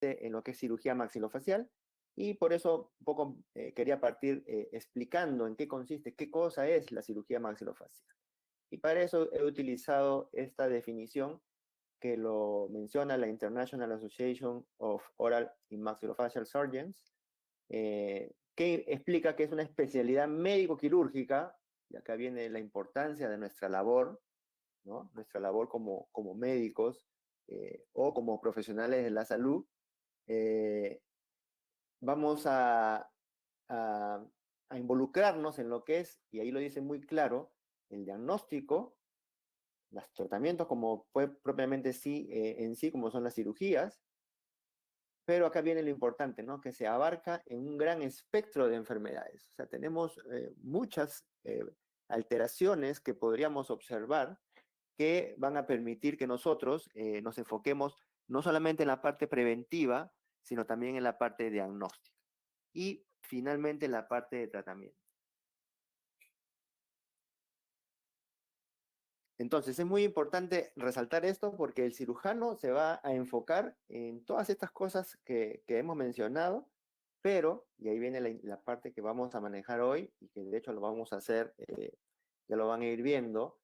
en lo que es cirugía maxilofacial, y por eso un poco quería partir explicando en qué consiste, qué cosa es la cirugía maxilofacial. Y para eso he utilizado esta definición que lo menciona la International Association of Oral and Maxillofacial Surgeons, que explica que es una especialidad médico-quirúrgica, y acá viene la importancia de nuestra labor, ¿no? Nuestra labor como médicos o como profesionales de la salud. eh, Vamos a, a involucrarnos en lo que es, y ahí lo dice muy claro, el diagnóstico, los tratamientos como fue propiamente sí, en sí, como son las cirugías, pero acá viene lo importante, ¿no? Que se abarca en un gran espectro de enfermedades. O sea, tenemos muchas alteraciones que podríamos observar que van a permitir que nosotros nos enfoquemos no solamente en la parte preventiva, sino también en la parte diagnóstica. Y finalmente la parte de tratamiento. Entonces, es muy importante resaltar esto porque el cirujano se va a enfocar en todas estas cosas que hemos mencionado, pero, y ahí viene la parte que vamos a manejar hoy, y que de hecho lo vamos a hacer, ya lo van a ir viendo,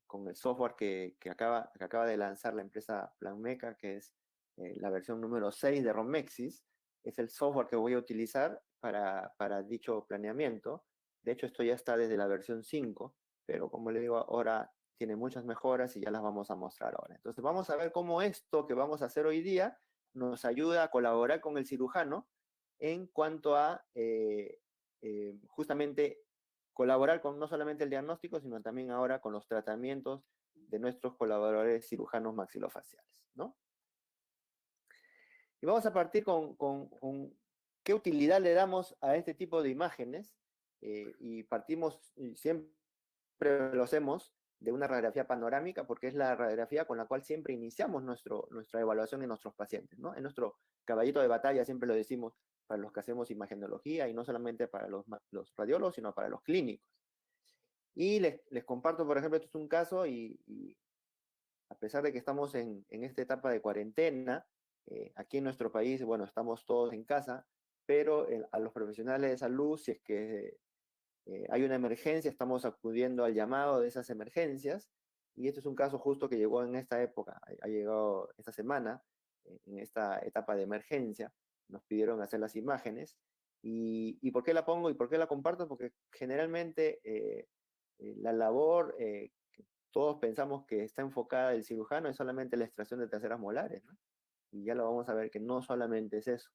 con el software que acaba de lanzar la empresa Planmeca, que es la versión número 6 de Romexis. Es el software que voy a utilizar para dicho planeamiento. De hecho, esto ya está desde la versión 5, pero como le digo, ahora tiene muchas mejoras y ya las vamos a mostrar ahora. Entonces vamos a ver cómo esto que vamos a hacer hoy día nos ayuda a colaborar con el cirujano en cuanto a justamente colaborar con no solamente el diagnóstico, sino también ahora con los tratamientos de nuestros colaboradores cirujanos maxilofaciales, ¿no? Y vamos a partir con qué utilidad le damos a este tipo de imágenes, y partimos, y siempre lo hacemos, de una radiografía panorámica, porque es la radiografía con la cual siempre iniciamos nuestra evaluación en nuestros pacientes, ¿no? En nuestro caballito de batalla siempre lo decimos para los que hacemos imagenología, y no solamente para los radiólogos, sino para los clínicos. Y les comparto, por ejemplo, esto es un caso, y a pesar de que estamos en esta etapa de cuarentena, aquí en nuestro país, bueno, estamos todos en casa, pero a los profesionales de salud, si es que hay una emergencia, estamos acudiendo al llamado de esas emergencias, y este es un caso justo que llegó en esta época, ha llegado esta semana, en esta etapa de emergencia, nos pidieron hacer las imágenes, y ¿por qué la pongo y por qué la comparto? Porque generalmente la labor que todos pensamos que está enfocada el cirujano es solamente la extracción de terceras molares, ¿no? Y ya lo vamos a ver que no solamente es eso.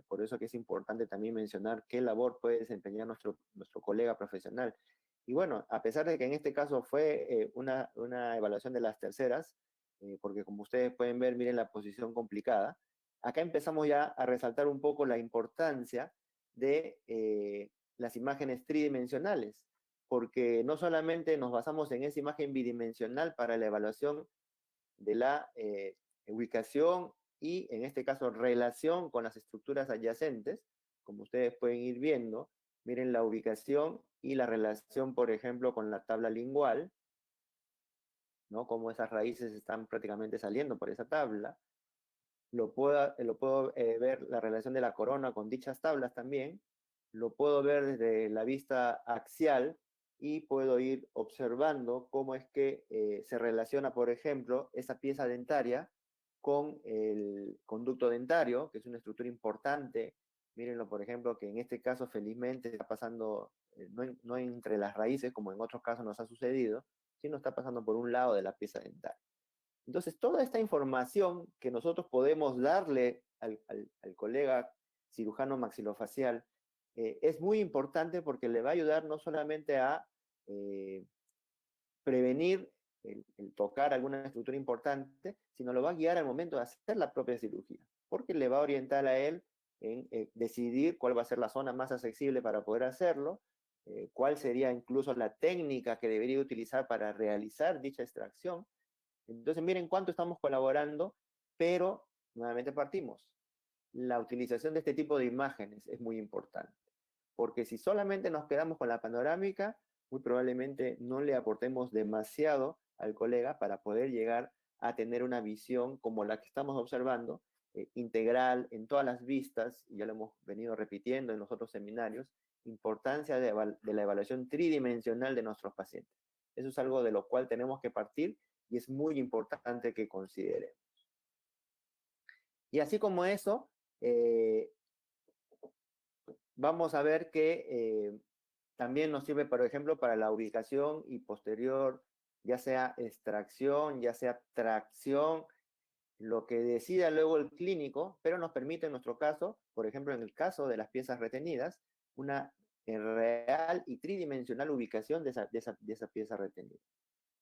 Por eso que es importante también mencionar qué labor puede desempeñar nuestro colega profesional. Y bueno, a pesar de que en este caso fue una evaluación de las terceras, porque como ustedes pueden ver, miren la posición complicada, acá empezamos ya a resaltar un poco la importancia de las imágenes tridimensionales, porque no solamente nos basamos en esa imagen bidimensional para la evaluación de la ubicación y, en este caso, relación con las estructuras adyacentes, como ustedes pueden ir viendo, miren la ubicación y la relación, por ejemplo, con la tabla lingual, ¿no? Cómo esas raíces están prácticamente saliendo por esa tabla. Lo puedo ver la relación de la corona con dichas tablas también. Lo puedo ver desde la vista axial y puedo ir observando cómo es que se relaciona, por ejemplo, esa pieza dentaria con el conducto dentario, que es una estructura importante. Mírenlo, por ejemplo, que en este caso felizmente está pasando, no entre las raíces, como en otros casos nos ha sucedido, sino está pasando por un lado de la pieza dentaria. Entonces, toda esta información que nosotros podemos darle al colega cirujano maxilofacial es muy importante, porque le va a ayudar no solamente a eh, prevenir el tocar alguna estructura importante, sino lo va a guiar al momento de hacer la propia cirugía, porque le va a orientar a él en decidir cuál va a ser la zona más accesible para poder hacerlo, cuál sería incluso la técnica que debería utilizar para realizar dicha extracción. Entonces, miren cuánto estamos colaborando, pero nuevamente partimos. La utilización de este tipo de imágenes es muy importante, porque si solamente nos quedamos con la panorámica, muy probablemente no le aportemos demasiado al colega para poder llegar a tener una visión como la que estamos observando, integral en todas las vistas, y ya lo hemos venido repitiendo en los otros seminarios, importancia de la evaluación tridimensional de nuestros pacientes. Eso es algo de lo cual tenemos que partir y es muy importante que consideremos. Y así como eso, vamos a ver que también nos sirve, por ejemplo, para la ubicación y posterior, ya sea extracción, ya sea tracción, lo que decida luego el clínico, pero nos permite en nuestro caso, por ejemplo, en el caso de las piezas retenidas, una real y tridimensional ubicación de esa pieza retenida.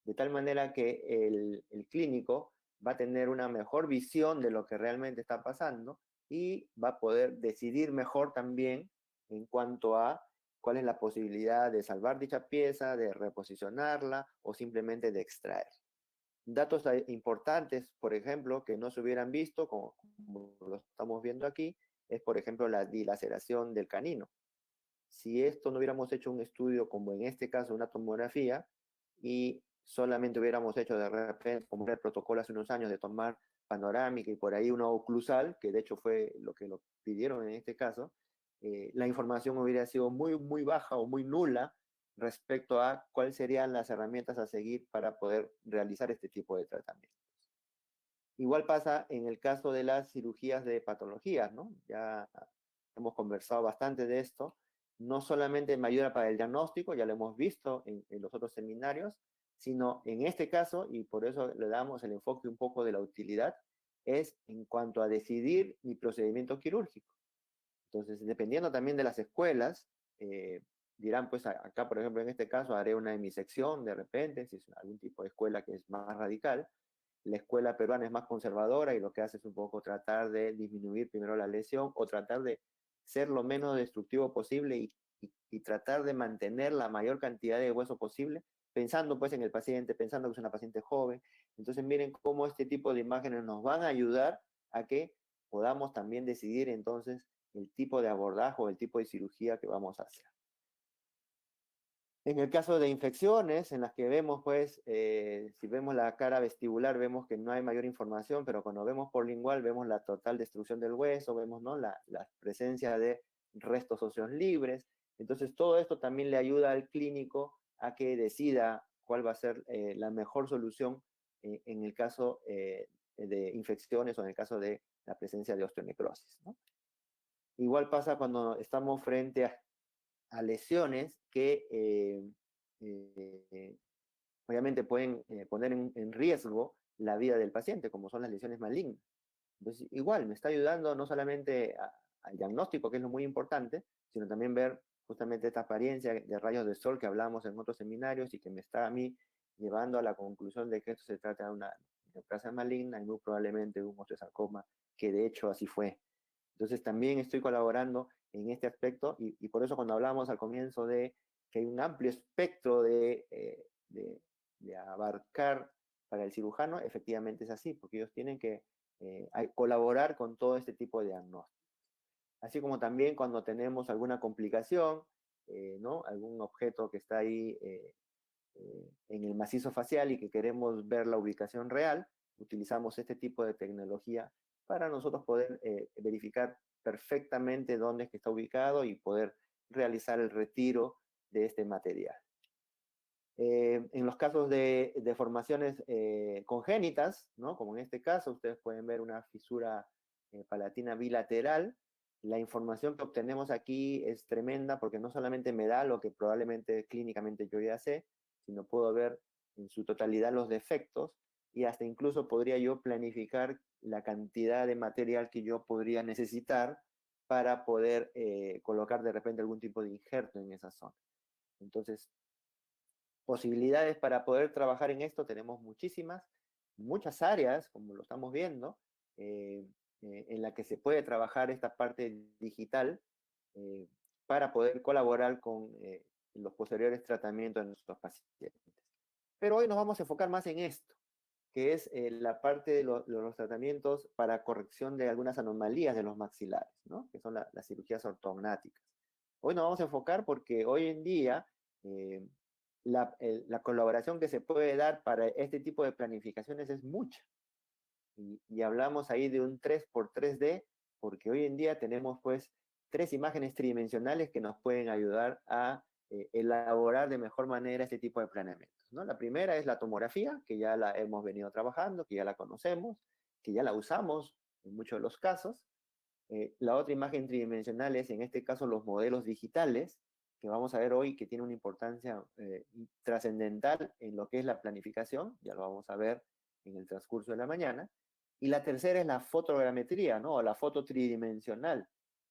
De tal manera que el clínico va a tener una mejor visión de lo que realmente está pasando y va a poder decidir mejor también en cuanto a cuál es la posibilidad de salvar dicha pieza, de reposicionarla o simplemente de extraer. Datos importantes, por ejemplo, que no se hubieran visto, como lo estamos viendo aquí, es, por ejemplo, la dilaceración del canino. Si esto no hubiéramos hecho un estudio, como en este caso una tomografía, y solamente hubiéramos hecho de repente, como era el protocolo hace unos años, de tomar panorámica y por ahí una oclusal, que de hecho fue lo que lo pidieron en este caso, la información hubiera sido muy, muy baja o muy nula respecto a cuáles serían las herramientas a seguir para poder realizar este tipo de tratamientos. Igual pasa en el caso de las cirugías de patologías, ¿no? Ya hemos conversado bastante de esto. No solamente me ayuda para el diagnóstico, ya lo hemos visto en los otros seminarios, sino en este caso, y por eso le damos el enfoque un poco de la utilidad, es en cuanto a decidir mi procedimiento quirúrgico. Entonces, dependiendo también de las escuelas, dirán, pues acá, por ejemplo, en este caso, haré una hemisección de repente, si es algún tipo de escuela que es más radical. La escuela peruana es más conservadora y lo que hace es un poco tratar de disminuir primero la lesión o tratar de ser lo menos destructivo posible y tratar de mantener la mayor cantidad de hueso posible, pensando pues en el paciente, pensando que es una paciente joven. Entonces miren cómo este tipo de imágenes nos van a ayudar a que podamos también decidir entonces el tipo de abordaje o el tipo de cirugía que vamos a hacer. En el caso de infecciones, en las que vemos, pues, si vemos la cara vestibular, vemos que no hay mayor información, pero cuando vemos por lingual, vemos la total destrucción del hueso, vemos, ¿no?, la presencia de restos óseos libres. Entonces, todo esto también le ayuda al clínico a que decida cuál va a ser la mejor solución en el caso de infecciones o en el caso de la presencia de osteonecrosis, ¿no? Igual pasa cuando estamos frente a lesiones que obviamente pueden poner en riesgo la vida del paciente, como son las lesiones malignas. Entonces, igual, me está ayudando no solamente al diagnóstico, que es lo muy importante, sino también ver justamente esta apariencia de rayos de sol que hablamos en otros seminarios y que me está a mí llevando a la conclusión de que esto se trata de una neoplasia maligna y muy probablemente un osteosarcoma, que de hecho así fue. Entonces también estoy colaborando en este aspecto y por eso cuando hablamos al comienzo de que hay un amplio espectro de abarcar para el cirujano, efectivamente es así, porque ellos tienen que colaborar con todo este tipo de diagnósticos. Así como también cuando tenemos alguna complicación, ¿no?, algún objeto que está ahí en el macizo facial y que queremos ver la ubicación real, utilizamos este tipo de tecnología para nosotros poder verificar perfectamente dónde es que está ubicado y poder realizar el retiro de este material. En los casos de deformaciones congénitas, ¿no?, como en este caso, ustedes pueden ver una fisura palatina bilateral. La información que obtenemos aquí es tremenda porque no solamente me da lo que probablemente clínicamente yo ya sé, sino puedo ver en su totalidad los defectos y hasta incluso podría yo planificar la cantidad de material que yo podría necesitar para poder colocar de repente algún tipo de injerto en esa zona. Entonces, posibilidades para poder trabajar en esto tenemos muchísimas, muchas áreas, como lo estamos viendo, en la que se puede trabajar esta parte digital eh, para poder colaborar con los posteriores tratamientos de nuestros pacientes. Pero hoy nos vamos a enfocar más en esto, que es la parte de los tratamientos para corrección de algunas anomalías de los maxilares, ¿no?, que son las cirugías ortognáticas. Hoy nos vamos a enfocar porque hoy en día eh, la colaboración que se puede dar para este tipo de planificaciones es mucha. y hablamos ahí de un 3x3D, porque hoy en día tenemos pues 3 imágenes tridimensionales que nos pueden ayudar a elaborar de mejor manera este tipo de planeamientos, ¿no? La primera es la tomografía, que ya la hemos venido trabajando, que ya la conocemos, que ya la usamos en muchos de los casos. La otra imagen tridimensional es, en este caso, los modelos digitales, que vamos a ver hoy que tiene una importancia trascendental en lo que es la planificación, ya lo vamos a ver en el transcurso de la mañana. Y la tercera es la fotogrametría, ¿no? O la foto tridimensional,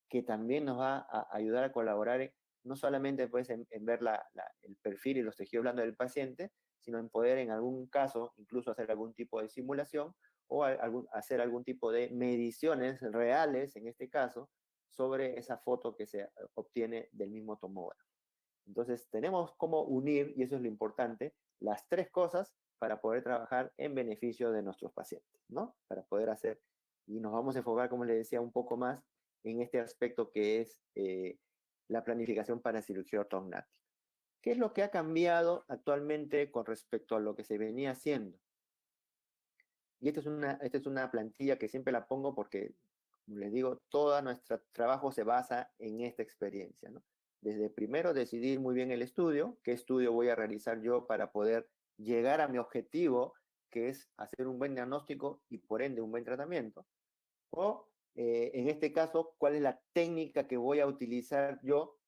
que también nos va a ayudar a colaborar no solamente pues, en ver el perfil y los tejidos blandos del paciente, sino en poder en algún caso incluso hacer algún tipo de simulación o hacer algún tipo de mediciones reales, en este caso, sobre esa foto que se obtiene del mismo tomógrafo. Entonces, tenemos cómo unir, y eso es lo importante, las 3 cosas para poder trabajar en beneficio de nuestros pacientes, ¿no? Para poder hacer, y nos vamos a enfocar, como les decía, un poco más en este aspecto que es la planificación para cirugía ortognática. ¿Qué es lo que ha cambiado actualmente con respecto a lo que se venía haciendo? Y esta es una plantilla que siempre la pongo porque, como les digo, todo nuestro trabajo se basa en esta experiencia, ¿no? Desde primero decidir muy bien el estudio, qué estudio voy a realizar yo para poder llegar a mi objetivo, que es hacer un buen diagnóstico y por ende un buen tratamiento. O, en este caso, cuál es la técnica que voy a utilizar yo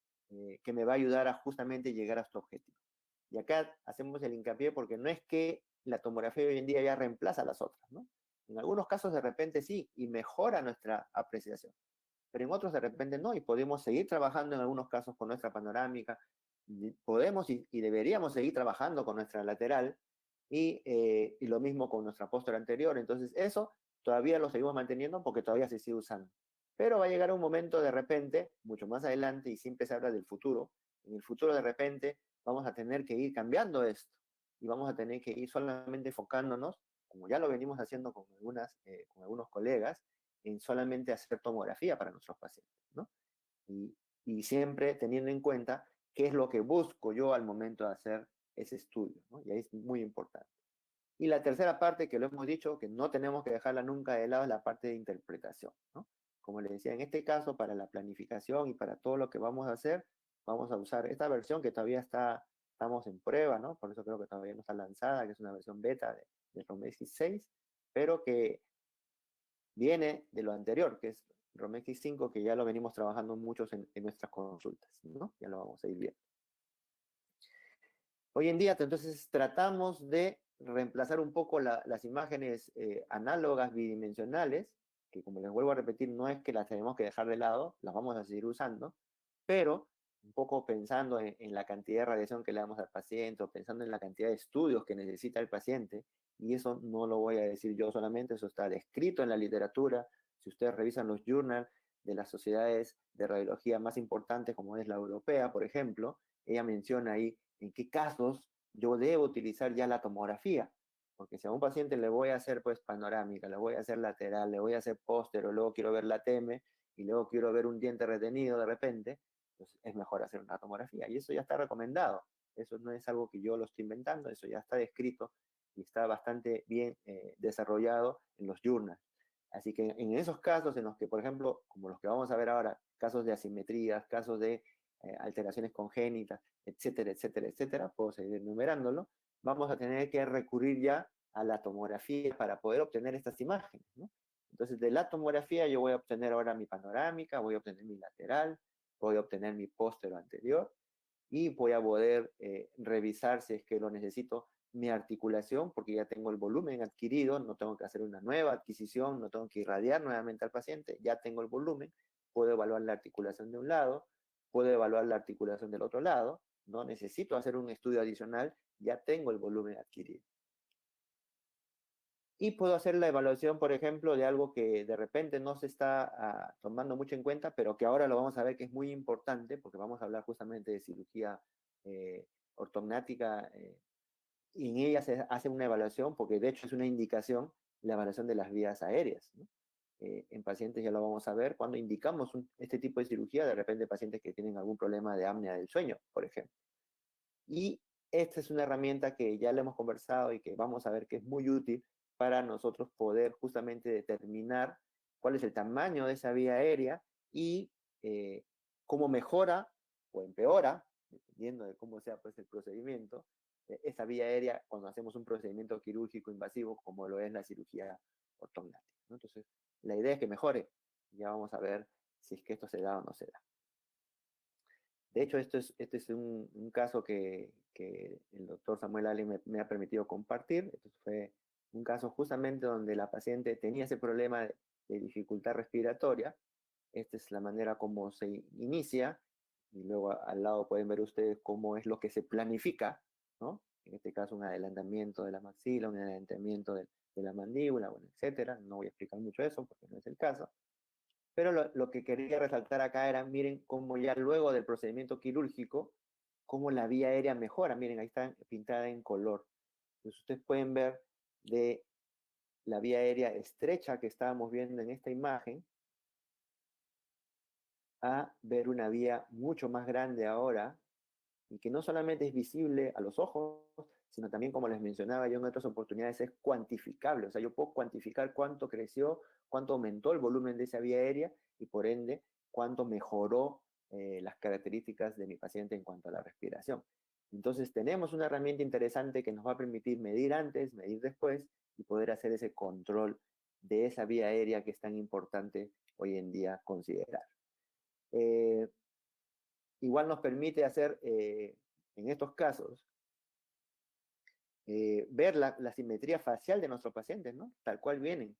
que me va a ayudar a justamente llegar a este objetivo. Y acá hacemos el hincapié porque no es que la tomografía hoy en día ya reemplaza a las otras, ¿no? En algunos casos de repente sí, y mejora nuestra apreciación, pero en otros de repente no, y podemos seguir trabajando en algunos casos con nuestra panorámica, podemos y deberíamos seguir trabajando con nuestra lateral, y lo mismo con nuestra postura anterior. Entonces eso todavía lo seguimos manteniendo porque todavía se sigue usando. Pero va a llegar un momento de repente, mucho más adelante, y siempre se habla del futuro, en el futuro de repente vamos a tener que ir cambiando esto y vamos a tener que ir solamente enfocándonos, como ya lo venimos haciendo con algunos colegas, en solamente hacer tomografía para nuestros pacientes, ¿no? Y, y siempre teniendo en cuenta qué es lo que busco yo al momento de hacer ese estudio, ¿no? Y ahí es muy importante. Y la tercera parte, que lo hemos dicho, que no tenemos que dejarla nunca de lado, es la parte de interpretación, ¿no? Como les decía, en este caso, para la planificación y para todo lo que vamos a hacer, vamos a usar esta versión que todavía estamos en prueba, ¿no? Por eso creo que todavía no está lanzada, que es una versión beta de Romexis 6, pero que viene de lo anterior, que es Romexis 5, que ya lo venimos trabajando muchos en nuestras consultas, ¿no? Ya lo vamos a ir viendo. Hoy en día, entonces, tratamos de reemplazar un poco las imágenes análogas bidimensionales, que como les vuelvo a repetir, no es que las tenemos que dejar de lado, las vamos a seguir usando, pero un poco pensando en la cantidad de radiación que le damos al paciente, o pensando en la cantidad de estudios que necesita el paciente, y eso no lo voy a decir yo solamente, eso está descrito en la literatura. Si ustedes revisan los journals de las sociedades de radiología más importantes, como es la europea, por ejemplo, ella menciona ahí en qué casos yo debo utilizar ya la tomografía, porque si a un paciente le voy a hacer pues panorámica, le voy a hacer lateral, le voy a hacer póstero, luego quiero ver la TM y luego quiero ver un diente retenido de repente, pues es mejor hacer una tomografía. Y eso ya está recomendado, eso no es algo que yo lo estoy inventando, eso ya está descrito y está bastante bien desarrollado en los journals. Así que en esos casos en los que, por ejemplo, como los que vamos a ver ahora, casos de asimetrías, casos de alteraciones congénitas, etcétera, etcétera, etcétera, puedo seguir enumerándolo, vamos a tener que recurrir ya a la tomografía para poder obtener estas imágenes, ¿no? Entonces, de la tomografía yo voy a obtener ahora mi panorámica, voy a obtener mi lateral, voy a obtener mi póstero anterior, y voy a poder revisar, si es que lo necesito, mi articulación, porque ya tengo el volumen adquirido, no tengo que hacer una nueva adquisición, no tengo que irradiar nuevamente al paciente, ya tengo el volumen, puedo evaluar la articulación de un lado, puedo evaluar la articulación del otro lado, no necesito hacer un estudio adicional, ya tengo el volumen adquirido. Y puedo hacer la evaluación, por ejemplo, de algo que de repente no se está tomando mucho en cuenta, pero que ahora lo vamos a ver que es muy importante, porque vamos a hablar justamente de cirugía ortognática, y en ella se hace una evaluación, porque de hecho es una indicación, la evaluación de las vías aéreas, ¿no? En pacientes ya lo vamos a ver, cuando indicamos este tipo de cirugía, de repente pacientes que tienen algún problema de apnea del sueño, por ejemplo. Y esta es una herramienta que ya le hemos conversado y que vamos a ver que es muy útil para nosotros poder justamente determinar cuál es el tamaño de esa vía aérea y cómo mejora o empeora, dependiendo de cómo sea pues, el procedimiento, esa vía aérea cuando hacemos un procedimiento quirúrgico invasivo como lo es la cirugía ortognática, ¿no? Entonces, la idea es que mejore. Ya vamos a ver si es que esto se da o no se da. De hecho, este es un caso que el doctor Samuel Allen me ha permitido compartir. Esto fue un caso justamente donde la paciente tenía ese problema de dificultad respiratoria. Esta es la manera como se inicia y luego al lado pueden ver ustedes cómo es lo que se planifica, ¿no? En este caso un adelantamiento de la maxila, un adelantamiento de la mandíbula, bueno, etcétera. No voy a explicar mucho eso porque no es el caso. Pero lo que quería resaltar acá era, miren cómo ya luego del procedimiento quirúrgico, cómo la vía aérea mejora. Miren, ahí está pintada en color. Entonces ustedes pueden ver de la vía aérea estrecha que estábamos viendo en esta imagen a ver una vía mucho más grande ahora y que no solamente es visible a los ojos, sino también, como les mencionaba yo en otras oportunidades, es cuantificable. O sea, yo puedo cuantificar cuánto creció, cuánto aumentó el volumen de esa vía aérea y por ende cuánto mejoró las características de mi paciente en cuanto a la respiración. Entonces tenemos una herramienta interesante que nos va a permitir medir antes, medir después y poder hacer ese control de esa vía aérea que es tan importante hoy en día considerar. Eh, Igual nos permite hacer, en estos casos, ver la simetría facial de nuestros pacientes, ¿no? Tal cual vienen,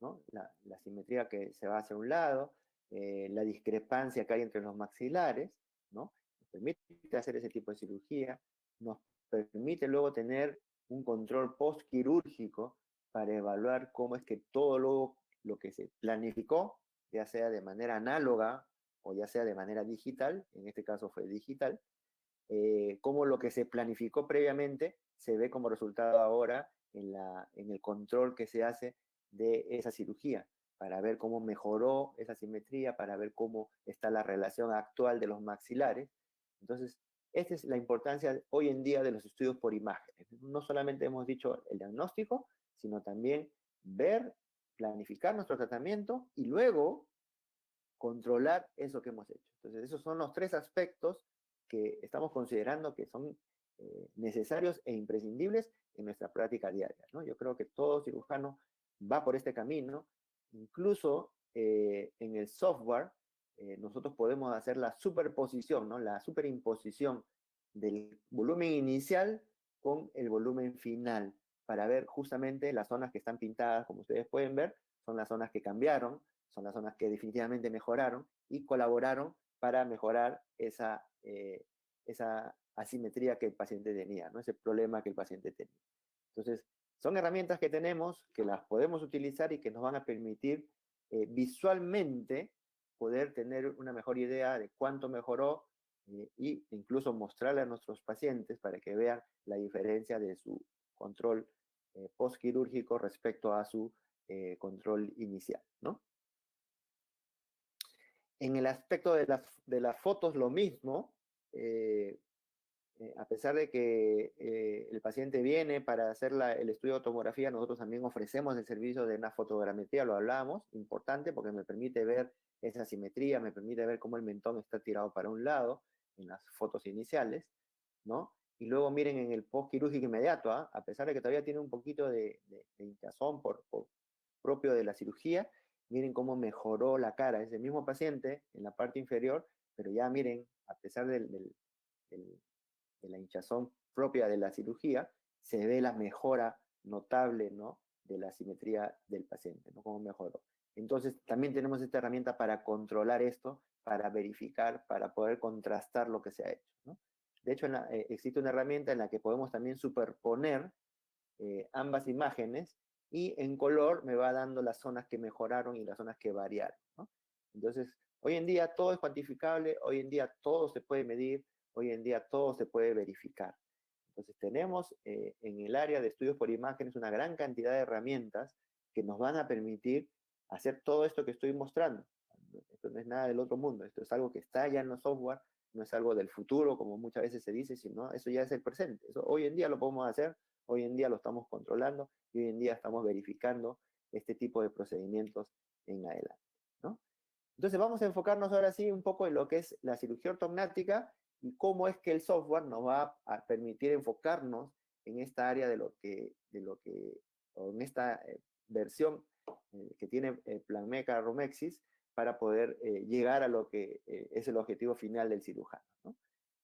¿no? La simetría que se va hacia un lado, la discrepancia que hay entre los maxilares, ¿no? Nos permite hacer ese tipo de cirugía, nos permite luego tener un control postquirúrgico para evaluar cómo es que todo lo que se planificó, ya sea de manera análoga o ya sea de manera digital, en este caso fue digital, cómo lo que se planificó previamente se ve como resultado ahora en el control que se hace de esa cirugía, para ver cómo mejoró esa simetría, para ver cómo está la relación actual de los maxilares. Entonces, esta es la importancia hoy en día de los estudios por imágenes. No solamente hemos dicho el diagnóstico, sino también ver, planificar nuestro tratamiento y luego controlar eso que hemos hecho. Entonces, esos son los tres aspectos que estamos considerando que son necesarios e imprescindibles en nuestra práctica diaria, ¿no? Yo creo que todo cirujano va por este camino. Incluso en el software, nosotros podemos hacer la superposición, ¿no? La superimposición del volumen inicial con el volumen final, para ver justamente las zonas que están pintadas, como ustedes pueden ver, son las zonas que cambiaron, son las zonas que definitivamente mejoraron y colaboraron para mejorar esa asimetría que el paciente tenía, ¿no? Ese problema que el paciente tenía. Entonces, son herramientas que tenemos, que las podemos utilizar y que nos van a permitir visualmente poder tener una mejor idea de cuánto mejoró e incluso mostrarle a nuestros pacientes para que vean la diferencia de su control postquirúrgico respecto a su control inicial, ¿no? En el aspecto de las fotos, lo mismo. Eh, a pesar de que el paciente viene para hacer el estudio de tomografía, nosotros también ofrecemos el servicio de una fotogrametría, lo hablábamos, importante porque me permite ver esa simetría, me permite ver cómo el mentón está tirado para un lado en las fotos iniciales, ¿no? Y luego miren en el postquirúrgico inmediato, ¿ah? A pesar de que todavía tiene un poquito de hinchazón propio de la cirugía, miren cómo mejoró la cara, ese mismo paciente en la parte inferior, pero ya miren, a pesar del de la hinchazón propia de la cirugía, se ve la mejora notable, ¿no? De la simetría del paciente, ¿no? Cómo mejoró. Entonces, también tenemos esta herramienta para controlar esto, para verificar, para poder contrastar lo que se ha hecho, ¿no? De hecho, existe una herramienta en la que podemos también superponer ambas imágenes y en color me va dando las zonas que mejoraron y las zonas que variaron, ¿no? Entonces, hoy en día todo es cuantificable, hoy en día todo se puede medir, hoy en día todo se puede verificar. Entonces tenemos en el área de estudios por imágenes una gran cantidad de herramientas que nos van a permitir hacer todo esto que estoy mostrando. Esto no es nada del otro mundo, esto es algo que está ya en los software, no es algo del futuro, como muchas veces se dice, sino eso ya es el presente. Eso hoy en día lo podemos hacer Hoy en día lo estamos controlando y hoy en día estamos verificando este tipo de procedimientos en adelante, ¿no? Entonces vamos a enfocarnos ahora sí un poco en lo que es la cirugía ortognática y cómo es que el software nos va a permitir enfocarnos en esta área o en esta versión que tiene Planmeca Romexis para poder llegar a lo que es el objetivo final del cirujano, ¿no?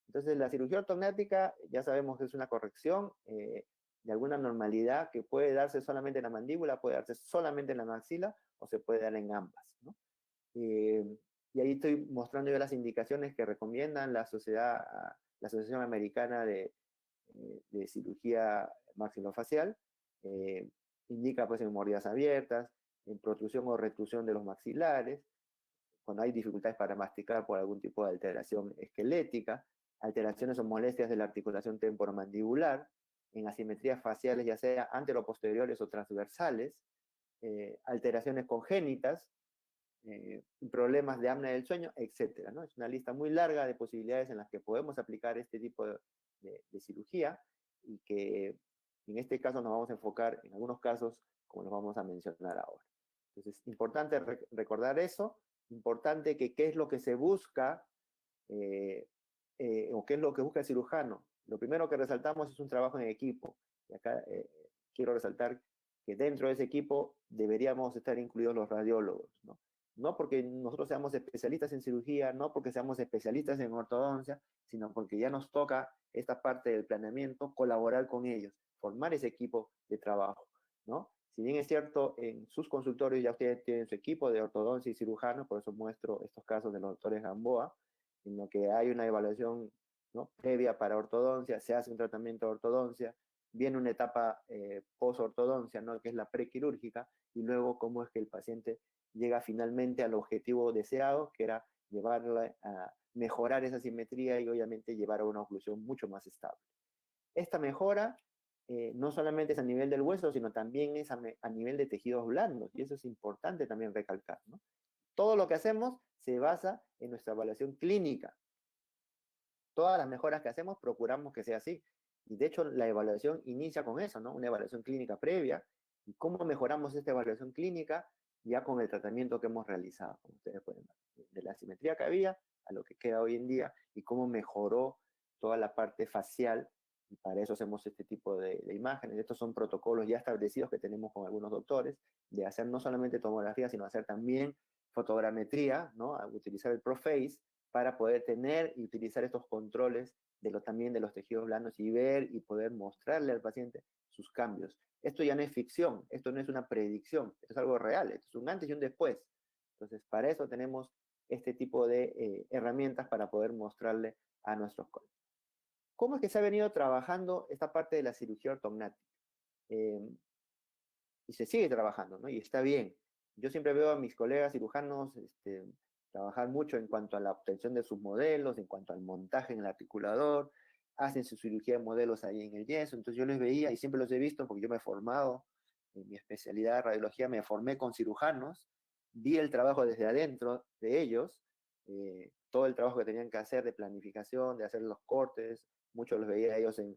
Entonces, la cirugía ortognática ya sabemos que es una corrección de alguna normalidad que puede darse solamente en la mandíbula, puede darse solamente en la maxila o se puede dar en ambas, ¿no? Eh, y ahí estoy mostrando yo las indicaciones que recomiendan la Asociación Americana de Cirugía Maxilofacial. Eh, Indica pues en mordidas abiertas, en protrusión o retrusión de los maxilares, cuando hay dificultades para masticar por algún tipo de alteración esquelética, alteraciones o molestias de la articulación temporomandibular, en asimetrías faciales ya sea anteroposteriores o transversales, alteraciones congénitas, problemas de apnea del sueño, etcétera, ¿no? Es una lista muy larga de posibilidades en las que podemos aplicar este tipo de cirugía y que en este caso nos vamos a enfocar en algunos casos como los vamos a mencionar ahora. Entonces, importante recordar eso, importante que qué es lo que se busca eh, o qué es lo que busca el cirujano. Lo primero que resaltamos es un trabajo en equipo. Y acá quiero resaltar que dentro de ese equipo deberíamos estar incluidos los radiólogos, ¿no? No porque nosotros seamos especialistas en cirugía, no porque seamos especialistas en ortodoncia, sino porque ya nos toca esta parte del planeamiento, colaborar con ellos, formar ese equipo de trabajo, ¿no? Si bien es cierto, en sus consultorios ya ustedes tienen su equipo de ortodoncia y cirujano, por eso muestro estos casos de los doctores Gamboa, en lo que hay una evaluación, ¿no?, previa para ortodoncia, se hace un tratamiento de ortodoncia, viene una etapa post-ortodoncia, ¿no?, que es la prequirúrgica, y luego cómo es que el paciente llega finalmente al objetivo deseado, que era llevarla a mejorar esa simetría y obviamente llevar a una oclusión mucho más estable. Esta mejora no solamente es a nivel del hueso, sino también es a nivel de tejidos blandos, y eso es importante también recalcar, ¿no? Todo lo que hacemos se basa en nuestra evaluación clínica. Todas las mejoras que hacemos procuramos que sea así. Y de hecho la evaluación inicia con eso, ¿no? Una evaluación clínica previa. ¿Y cómo mejoramos esta evaluación clínica? Ya con el tratamiento que hemos realizado, como ustedes pueden ver, de la asimetría que había a lo que queda hoy en día y cómo mejoró toda la parte facial. Y para eso hacemos este tipo de imágenes. Estos son protocolos ya establecidos que tenemos con algunos doctores, de hacer no solamente tomografía, sino hacer también fotogrametría, ¿no? A utilizar el ProFace para poder tener y utilizar estos controles también de los tejidos blandos y ver y poder mostrarle al paciente sus cambios. Esto ya no es ficción, esto no es una predicción, esto es algo real, esto es un antes y un después. Entonces, para eso tenemos este tipo de herramientas para poder mostrarle a nuestros colegas. ¿Cómo es que se ha venido trabajando esta parte de la cirugía ortognática? Y se sigue trabajando, ¿no? Y está bien. Yo siempre veo a mis colegas cirujanos trabajar mucho en cuanto a la obtención de sus modelos, en cuanto al montaje en el articulador, hacen su cirugía de modelos ahí en el yeso. Entonces yo les veía y siempre los he visto porque yo me he formado en mi especialidad de radiología, me formé con cirujanos, vi el trabajo desde adentro de ellos, todo el trabajo que tenían que hacer de planificación, de hacer los cortes, muchos los veía a ellos en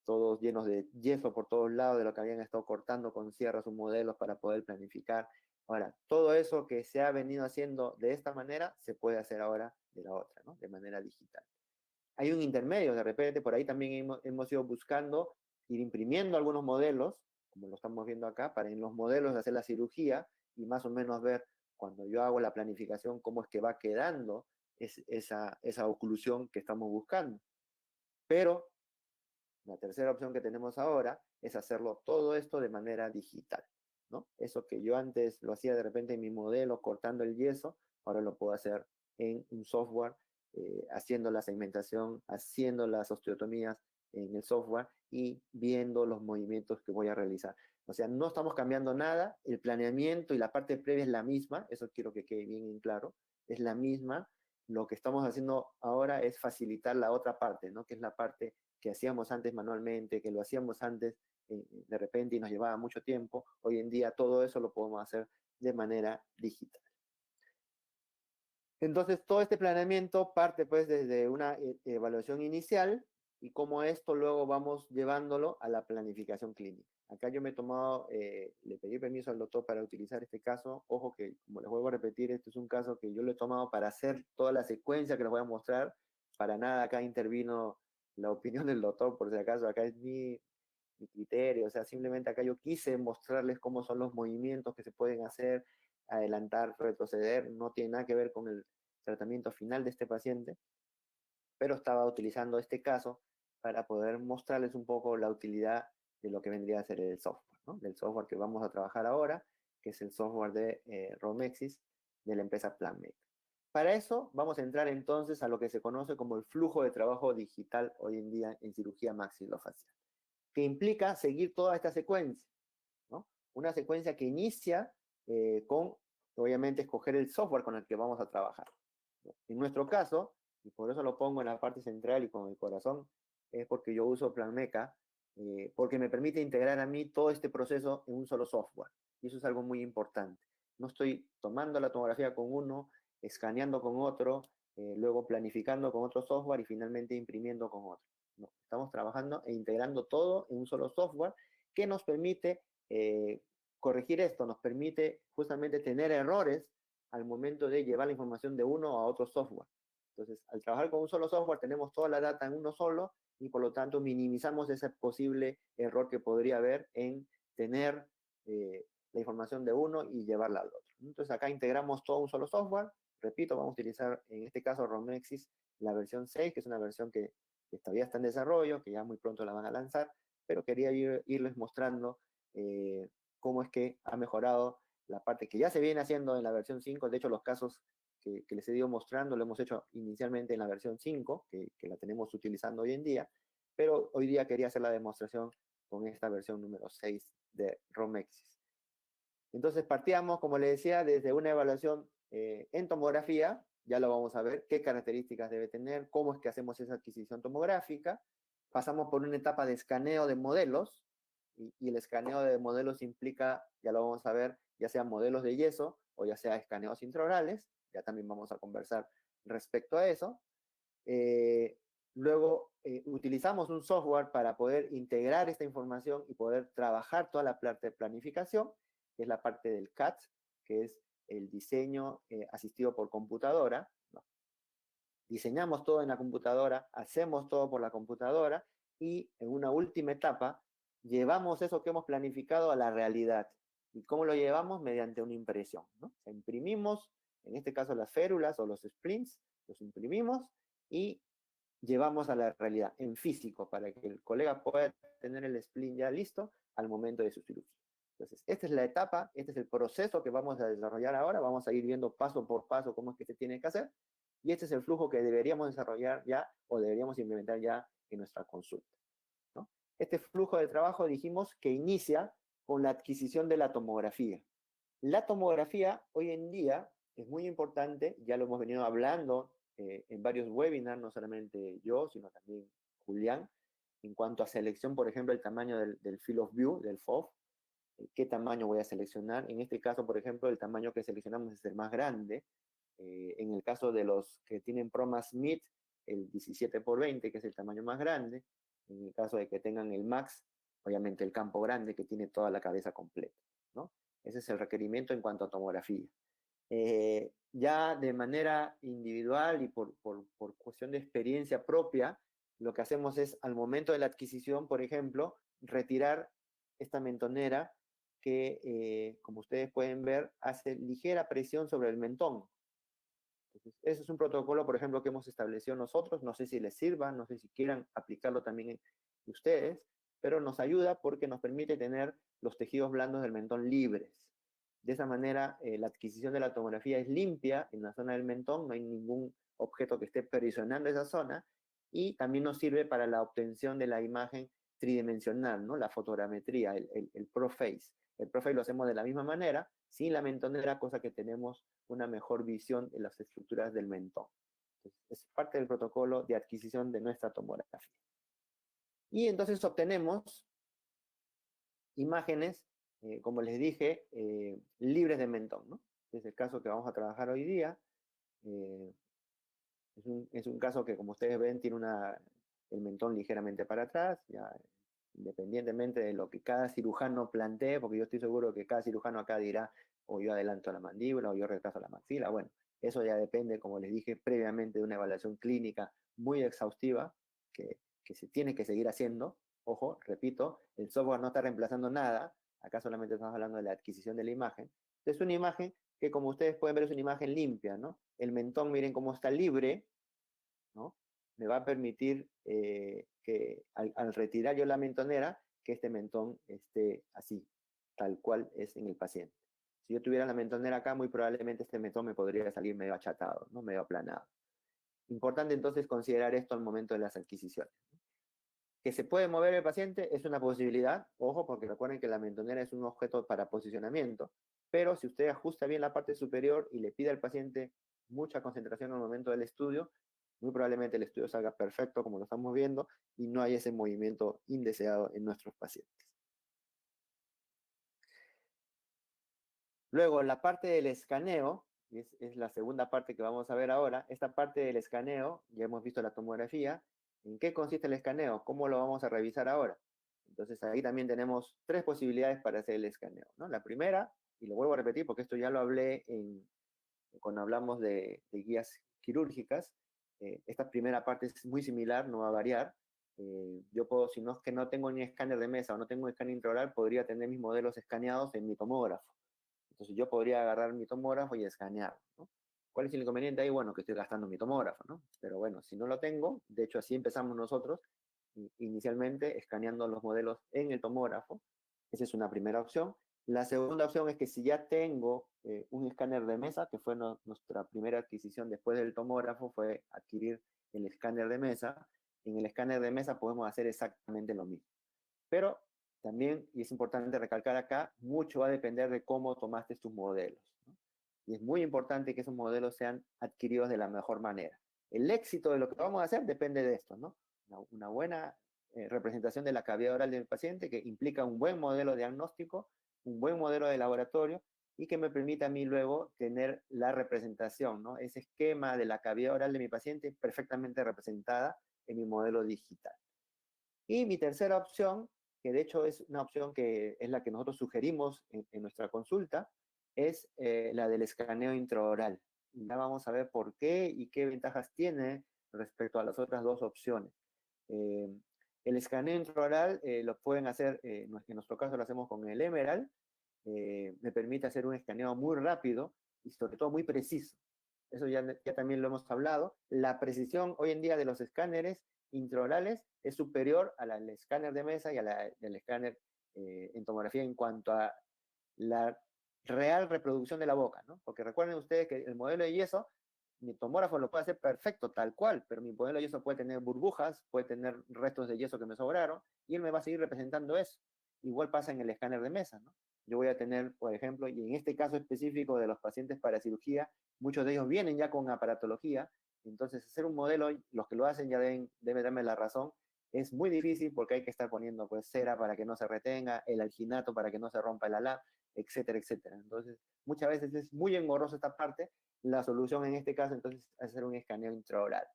todos llenos de yeso por todos lados, de lo que habían estado cortando con sierras sus modelos para poder planificar. Ahora, todo eso que se ha venido haciendo de esta manera, se puede hacer ahora de la otra, ¿no? De manera digital. Hay un intermedio, de repente, por ahí también hemos ido buscando, ir imprimiendo algunos modelos, como lo estamos viendo acá, para en los modelos hacer la cirugía y más o menos ver cuando yo hago la planificación cómo es que va quedando esa oclusión que estamos buscando. Pero la tercera opción que tenemos ahora es hacerlo todo esto de manera digital, ¿no? Eso que yo antes lo hacía de repente en mi modelo cortando el yeso, ahora lo puedo hacer en un software, haciendo la segmentación, haciendo las osteotomías en el software y viendo los movimientos que voy a realizar. O sea, no estamos cambiando nada, el planeamiento y la parte previa es la misma, eso quiero que quede bien en claro, es la misma. Lo que estamos haciendo ahora es facilitar la otra parte, ¿no? Que es la parte que hacíamos antes manualmente, que lo hacíamos antes de repente y nos llevaba mucho tiempo. Hoy en día todo eso lo podemos hacer de manera digital. Entonces, todo este planeamiento parte pues desde una evaluación inicial y cómo esto luego vamos llevándolo a la planificación clínica. Acá yo me he tomado, le pedí permiso al doctor para utilizar este caso. Ojo que, como les vuelvo a repetir, este es un caso que yo lo he tomado para hacer toda la secuencia que les voy a mostrar. Para nada acá intervino la opinión del doctor, por si acaso, acá es mi criterio. O sea, simplemente acá yo quise mostrarles cómo son los movimientos que se pueden hacer, adelantar, retroceder. No tiene nada que ver con el tratamiento final de este paciente, pero estaba utilizando este caso para poder mostrarles un poco la utilidad de lo que vendría a ser el software, ¿no? Del software que vamos a trabajar ahora, que es el software de Romexis de la empresa PlanMed. Para eso vamos a entrar entonces a lo que se conoce como el flujo de trabajo digital hoy en día en cirugía maxilofacial, que implica seguir toda esta secuencia, ¿no? Una secuencia que inicia con, obviamente, escoger el software con el que vamos a trabajar. En nuestro caso, y por eso lo pongo en la parte central y con el corazón, es porque yo uso PlanMeca, porque me permite integrar a mí todo este proceso en un solo software. Y eso es algo muy importante. No estoy tomando la tomografía con uno, escaneando con otro, luego planificando con otro software y finalmente imprimiendo con otro. No, estamos trabajando e integrando todo en un solo software que nos permite corregir esto, nos permite justamente tener errores al momento de llevar la información de uno a otro software. Entonces, al trabajar con un solo software, tenemos toda la data en uno solo y por lo tanto minimizamos ese posible error que podría haber en tener la información de uno y llevarla al otro. Entonces, acá integramos todo un solo software. Repito, vamos a utilizar en este caso Romexis la versión 6, que es una versión que todavía está en desarrollo, que ya muy pronto la van a lanzar, pero quería irles mostrando cómo es que ha mejorado la parte que ya se viene haciendo en la versión 5. De hecho, los casos que les he ido mostrando lo hemos hecho inicialmente en la versión 5, que la tenemos utilizando hoy en día, pero hoy día quería hacer la demostración con esta versión número 6 de Romexis. Entonces partíamos, como les decía, desde una evaluación en tomografía, ya lo vamos a ver, qué características debe tener, cómo es que hacemos esa adquisición tomográfica. Pasamos por una etapa de escaneo de modelos, y el escaneo de modelos implica, ya lo vamos a ver, ya sea modelos de yeso o ya sea escaneos intraorales, ya también vamos a conversar respecto a eso. Luego utilizamos un software para poder integrar esta información y poder trabajar toda la parte de planificación, que es la parte del CAT, que es el diseño asistido por computadora, ¿no? Diseñamos todo en la computadora, hacemos todo por la computadora y en una última etapa llevamos eso que hemos planificado a la realidad. ¿Y cómo lo llevamos? Mediante una impresión, ¿no? O sea, imprimimos, en este caso las férulas o los splints, los imprimimos y llevamos a la realidad en físico para que el colega pueda tener el splint ya listo al momento de su cirugía. Entonces, esta es la etapa, este es el proceso que vamos a desarrollar ahora, vamos a ir viendo paso por paso cómo es que se tiene que hacer, y este es el flujo que deberíamos desarrollar ya o deberíamos implementar ya en nuestra consulta, ¿no? Este flujo de trabajo dijimos que inicia con la adquisición de la tomografía. La tomografía hoy en día es muy importante, ya lo hemos venido hablando en varios webinars, no solamente yo, sino también Julián, en cuanto a selección, por ejemplo, el tamaño del field of view, del FOV, qué tamaño voy a seleccionar. En este caso, por ejemplo, el tamaño que seleccionamos es el más grande. En el caso de los que tienen ProMax Mid, el 17x20, que es el tamaño más grande. En el caso de que tengan el Max, obviamente el campo grande, que tiene toda la cabeza completa, ¿no? Ese es el requerimiento en cuanto a tomografía. Ya de manera individual y por cuestión de experiencia propia, lo que hacemos es, al momento de la adquisición, por ejemplo, retirar esta mentonera que, como ustedes pueden ver, hace ligera presión sobre el mentón. Entonces, ese es un protocolo, por ejemplo, que hemos establecido nosotros. No sé si les sirva, no sé si quieran aplicarlo también ustedes, pero nos ayuda porque nos permite tener los tejidos blandos del mentón libres. De esa manera, la adquisición de la tomografía es limpia en la zona del mentón, no hay ningún objeto que esté presionando esa zona, y también nos sirve para la obtención de la imagen tridimensional, ¿no? La fotogrametría, el ProFace. El ProFace lo hacemos de la misma manera, sin la mentonera, cosa que tenemos una mejor visión de las estructuras del mentón. Entonces, es parte del protocolo de adquisición de nuestra tomografía. Y entonces obtenemos imágenes, como les dije, libres de mentón, ¿no? Es el caso que vamos a trabajar hoy día. Es un caso que, como ustedes ven, tiene el mentón ligeramente para atrás, ya independientemente de lo que cada cirujano plantee, porque yo estoy seguro que cada cirujano acá dirá, o yo adelanto la mandíbula, o yo retraso la maxila. Bueno, eso ya depende, como les dije previamente, de una evaluación clínica muy exhaustiva que se tiene que seguir haciendo. Ojo, repito, el software no está reemplazando nada, acá solamente estamos hablando de la adquisición de la imagen. Es una imagen que, como ustedes pueden ver, es una imagen limpia, ¿no? El mentón, miren cómo está libre, ¿no? Me va a permitir que al retirar yo la mentonera, que este mentón esté así, tal cual es en el paciente. Si yo tuviera la mentonera acá, muy probablemente este mentón me podría salir medio achatado, ¿no? Medio aplanado. Importante entonces considerar esto al momento de las adquisiciones. Que se puede mover el paciente es una posibilidad, ojo, porque recuerden que la mentonera es un objeto para posicionamiento, pero si usted ajusta bien la parte superior y le pide al paciente mucha concentración al momento del estudio, muy probablemente el estudio salga perfecto como lo estamos viendo y no hay ese movimiento indeseado en nuestros pacientes. Luego, la parte del escaneo, es la segunda parte que vamos a ver ahora. Esta parte del escaneo, ya hemos visto la tomografía. ¿En qué consiste el escaneo? ¿Cómo lo vamos a revisar ahora? Entonces, ahí también tenemos tres posibilidades para hacer el escaneo, ¿no? La primera, y lo vuelvo a repetir porque esto ya lo hablé cuando hablamos de guías quirúrgicas, esta primera parte es muy similar, no va a variar. Yo puedo, si no es que no tengo ni escáner de mesa o no tengo un escáner intraoral, podría tener mis modelos escaneados en mi tomógrafo. Entonces yo podría agarrar mi tomógrafo y escanearlo, ¿no? ¿Cuál es el inconveniente ahí? Bueno, que estoy gastando mi tomógrafo, ¿no? Pero bueno, si no lo tengo, de hecho así empezamos nosotros, inicialmente escaneando los modelos en el tomógrafo. Esa es una primera opción. La segunda opción es que si ya tengo un escáner de mesa, que fue nuestra primera adquisición después del tomógrafo, fue adquirir el escáner de mesa. En el escáner de mesa podemos hacer exactamente lo mismo. Pero también, y es importante recalcar acá, mucho va a depender de cómo tomaste tus modelos, ¿no? Y es muy importante que esos modelos sean adquiridos de la mejor manera. El éxito de lo que vamos a hacer depende de esto, ¿no? Una buena representación de la cavidad oral del paciente que implica un buen modelo diagnóstico, un buen modelo de laboratorio y que me permita a mí luego tener la representación, ¿no? Ese esquema de la cavidad oral de mi paciente perfectamente representada en mi modelo digital. Y mi tercera opción, que de hecho es una opción que es la que nosotros sugerimos en nuestra consulta, es la del escaneo intraoral. Ya vamos a ver por qué y qué ventajas tiene respecto a las otras dos opciones. Eh, el escaneo intraoral lo pueden hacer, en nuestro caso lo hacemos con el Emerald, me permite hacer un escaneo muy rápido y sobre todo muy preciso. Eso ya también lo hemos hablado. La precisión hoy en día de los escáneres intraorales es superior a la del escáner de mesa y a la del escáner en tomografía en cuanto a la real reproducción de la boca, ¿no? Porque recuerden ustedes que el modelo de yeso, mi tomógrafo lo puede hacer perfecto, tal cual, pero mi modelo de yeso puede tener burbujas, puede tener restos de yeso que me sobraron, y él me va a seguir representando eso. Igual pasa en el escáner de mesa, ¿no? Yo voy a tener, por ejemplo, y en este caso específico de los pacientes para cirugía, muchos de ellos vienen ya con aparatología, entonces hacer un modelo, los que lo hacen ya deben darme la razón, es muy difícil porque hay que estar poniendo pues cera para que no se retenga, el alginato para que no se rompa el alá, etcétera, etcétera. Entonces, muchas veces es muy engorrosa esta parte. La solución en este caso, entonces, es hacer un escaneo intraoral.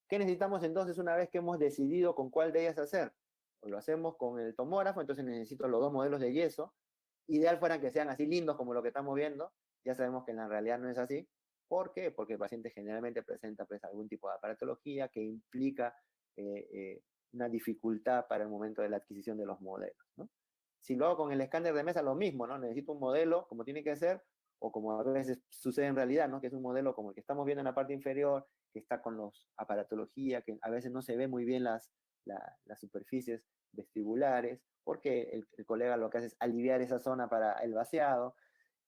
¿Qué necesitamos entonces una vez que hemos decidido con cuál de ellas hacer? O lo hacemos con el tomógrafo, entonces necesito los dos modelos de yeso. Ideal fueran que sean así lindos como lo que estamos viendo. Ya sabemos que en la realidad no es así. ¿Por qué? Porque el paciente generalmente presenta pues, algún tipo de aparatología que implica una dificultad para el momento de la adquisición de los modelos, ¿no? Si lo hago con el escáner de mesa, lo mismo, ¿no? Necesito un modelo como tiene que ser, o como a veces sucede en realidad, ¿no? Que es un modelo como el que estamos viendo en la parte inferior, que está con los aparatología, que a veces no se ve muy bien las superficies vestibulares, porque el colega lo que hace es aliviar esa zona para el vaciado.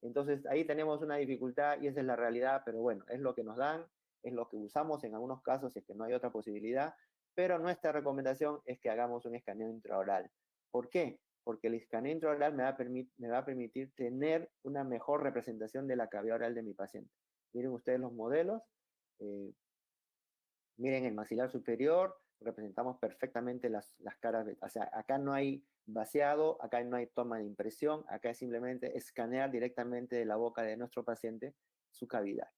Entonces ahí tenemos una dificultad y esa es la realidad, pero bueno, es lo que nos dan, es lo que usamos en algunos casos, si es que no hay otra posibilidad, pero nuestra recomendación es que hagamos un escaneo intraoral. ¿Por qué? Porque el escaneo intraoral me va a permitir tener una mejor representación de la cavidad oral de mi paciente. Miren ustedes los modelos, eh, miren el maxilar superior, representamos perfectamente las caras, o sea, acá no hay vaciado, acá no hay toma de impresión, acá es simplemente escanear directamente de la boca de nuestro paciente su cavidad.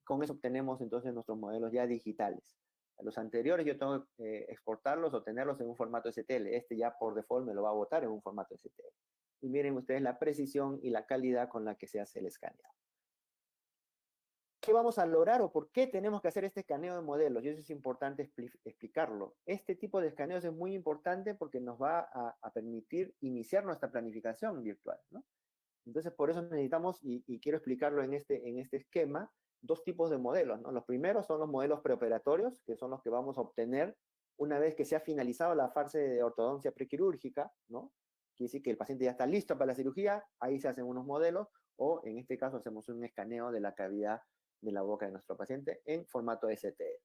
Con eso obtenemos entonces nuestros modelos ya digitales. Los anteriores yo tengo que exportarlos o tenerlos en un formato STL. Este ya por default me lo va a botar en un formato STL. Y miren ustedes la precisión y la calidad con la que se hace el escaneo. ¿Qué vamos a lograr o por qué tenemos que hacer este escaneo de modelos? Y eso es importante explicarlo. Este tipo de escaneos es muy importante porque nos va a permitir iniciar nuestra planificación virtual, ¿no? Entonces, por eso necesitamos, y quiero explicarlo en este esquema, dos tipos de modelos, ¿no? Los primeros son los modelos preoperatorios, que son los que vamos a obtener una vez que se ha finalizado la fase de ortodoncia prequirúrgica, ¿no? Quiere decir que el paciente ya está listo para la cirugía, ahí se hacen unos modelos, o en este caso hacemos un escaneo de la cavidad de la boca de nuestro paciente en formato STL.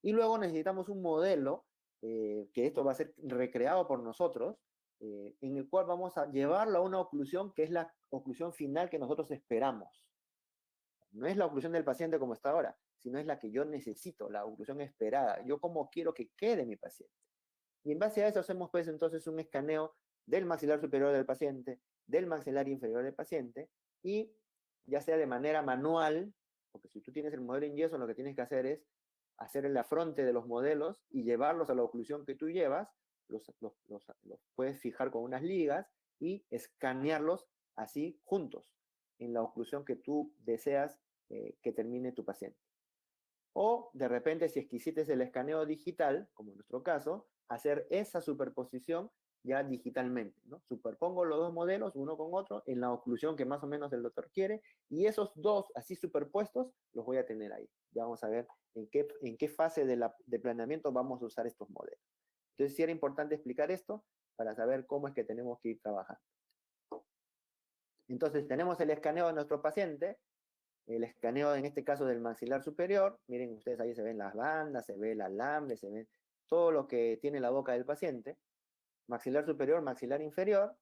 Y luego necesitamos un modelo, que esto va a ser recreado por nosotros, en el cual vamos a llevarlo a una oclusión que es la oclusión final que nosotros esperamos. No es la oclusión del paciente como está ahora, sino es la que yo necesito, la oclusión esperada. Yo cómo quiero que quede mi paciente. Y en base a eso hacemos pues entonces un escaneo del maxilar superior del paciente, del maxilar inferior del paciente, y ya sea de manera manual, porque si tú tienes el modelo en yeso, lo que tienes que hacer es hacer el afronte de los modelos y llevarlos a la oclusión que tú llevas, los puedes fijar con unas ligas y escanearlos así juntos, en la oclusión que tú deseas que termine tu paciente. O de repente, si es que hiciste el escaneo digital, como en nuestro caso, hacer esa superposición ya digitalmente, ¿no? Superpongo los dos modelos, uno con otro, en la oclusión que más o menos el doctor quiere, y esos dos así superpuestos los voy a tener ahí. Ya vamos a ver en qué fase de planeamiento vamos a usar estos modelos. Entonces sí era importante explicar esto para saber cómo es que tenemos que ir trabajando. Entonces tenemos el escaneo de nuestro paciente, el escaneo en este caso del maxilar superior. Miren ustedes, ahí se ven las bandas, se ve el alambre, se ve todo lo que tiene la boca del paciente. Maxilar superior, maxilar inferior.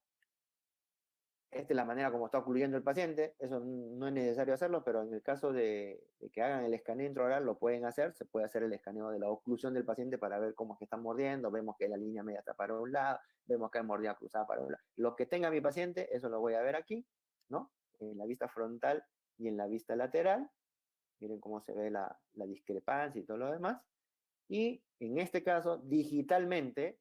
Esta es la manera como está ocluyendo el paciente. Eso no es necesario hacerlo, pero en el caso de que hagan el escaneo intraoral lo pueden hacer. Se puede hacer el escaneo de la oclusión del paciente para ver cómo es que está mordiendo. Vemos que la línea media está para un lado, vemos que hay mordida cruzada para un lado. Lo que tenga mi paciente, eso lo voy a ver aquí, ¿no? En la vista frontal y en la vista lateral. Miren cómo se ve la discrepancia y todo lo demás. Y en este caso, digitalmente,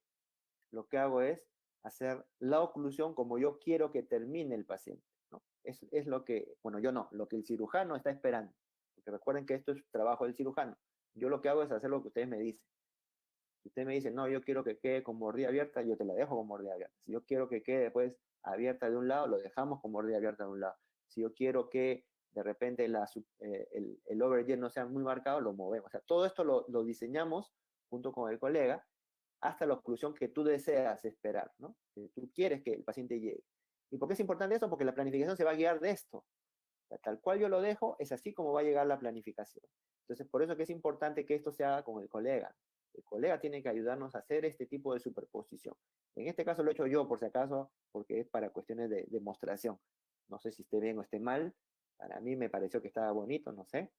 lo que hago es hacer la oclusión como yo quiero que termine el paciente, ¿no? Es lo que, bueno, yo no, lo que el cirujano está esperando. Porque recuerden que esto es trabajo del cirujano. Yo lo que hago es hacer lo que ustedes me dicen. Si usted me dice, no, yo quiero que quede con mordida abierta, yo te la dejo con mordida abierta. Si yo quiero que quede después abierta de un lado, lo dejamos con mordida abierta de un lado. Si yo quiero que de repente el overjet no sea muy marcado, lo movemos. O sea, todo esto lo diseñamos junto con el colega hasta la oclusión que tú deseas esperar, ¿no? Que tú quieres que el paciente llegue. ¿Y por qué es importante eso? Porque la planificación se va a guiar de esto. O sea, tal cual yo lo dejo, es así como va a llegar la planificación. Entonces, por eso que es importante que esto se haga con el colega. El colega tiene que ayudarnos a hacer este tipo de superposición. En este caso lo he hecho yo, por si acaso, porque es para cuestiones de demostración. No sé si esté bien o esté mal. Para mí me pareció que estaba bonito, no sé.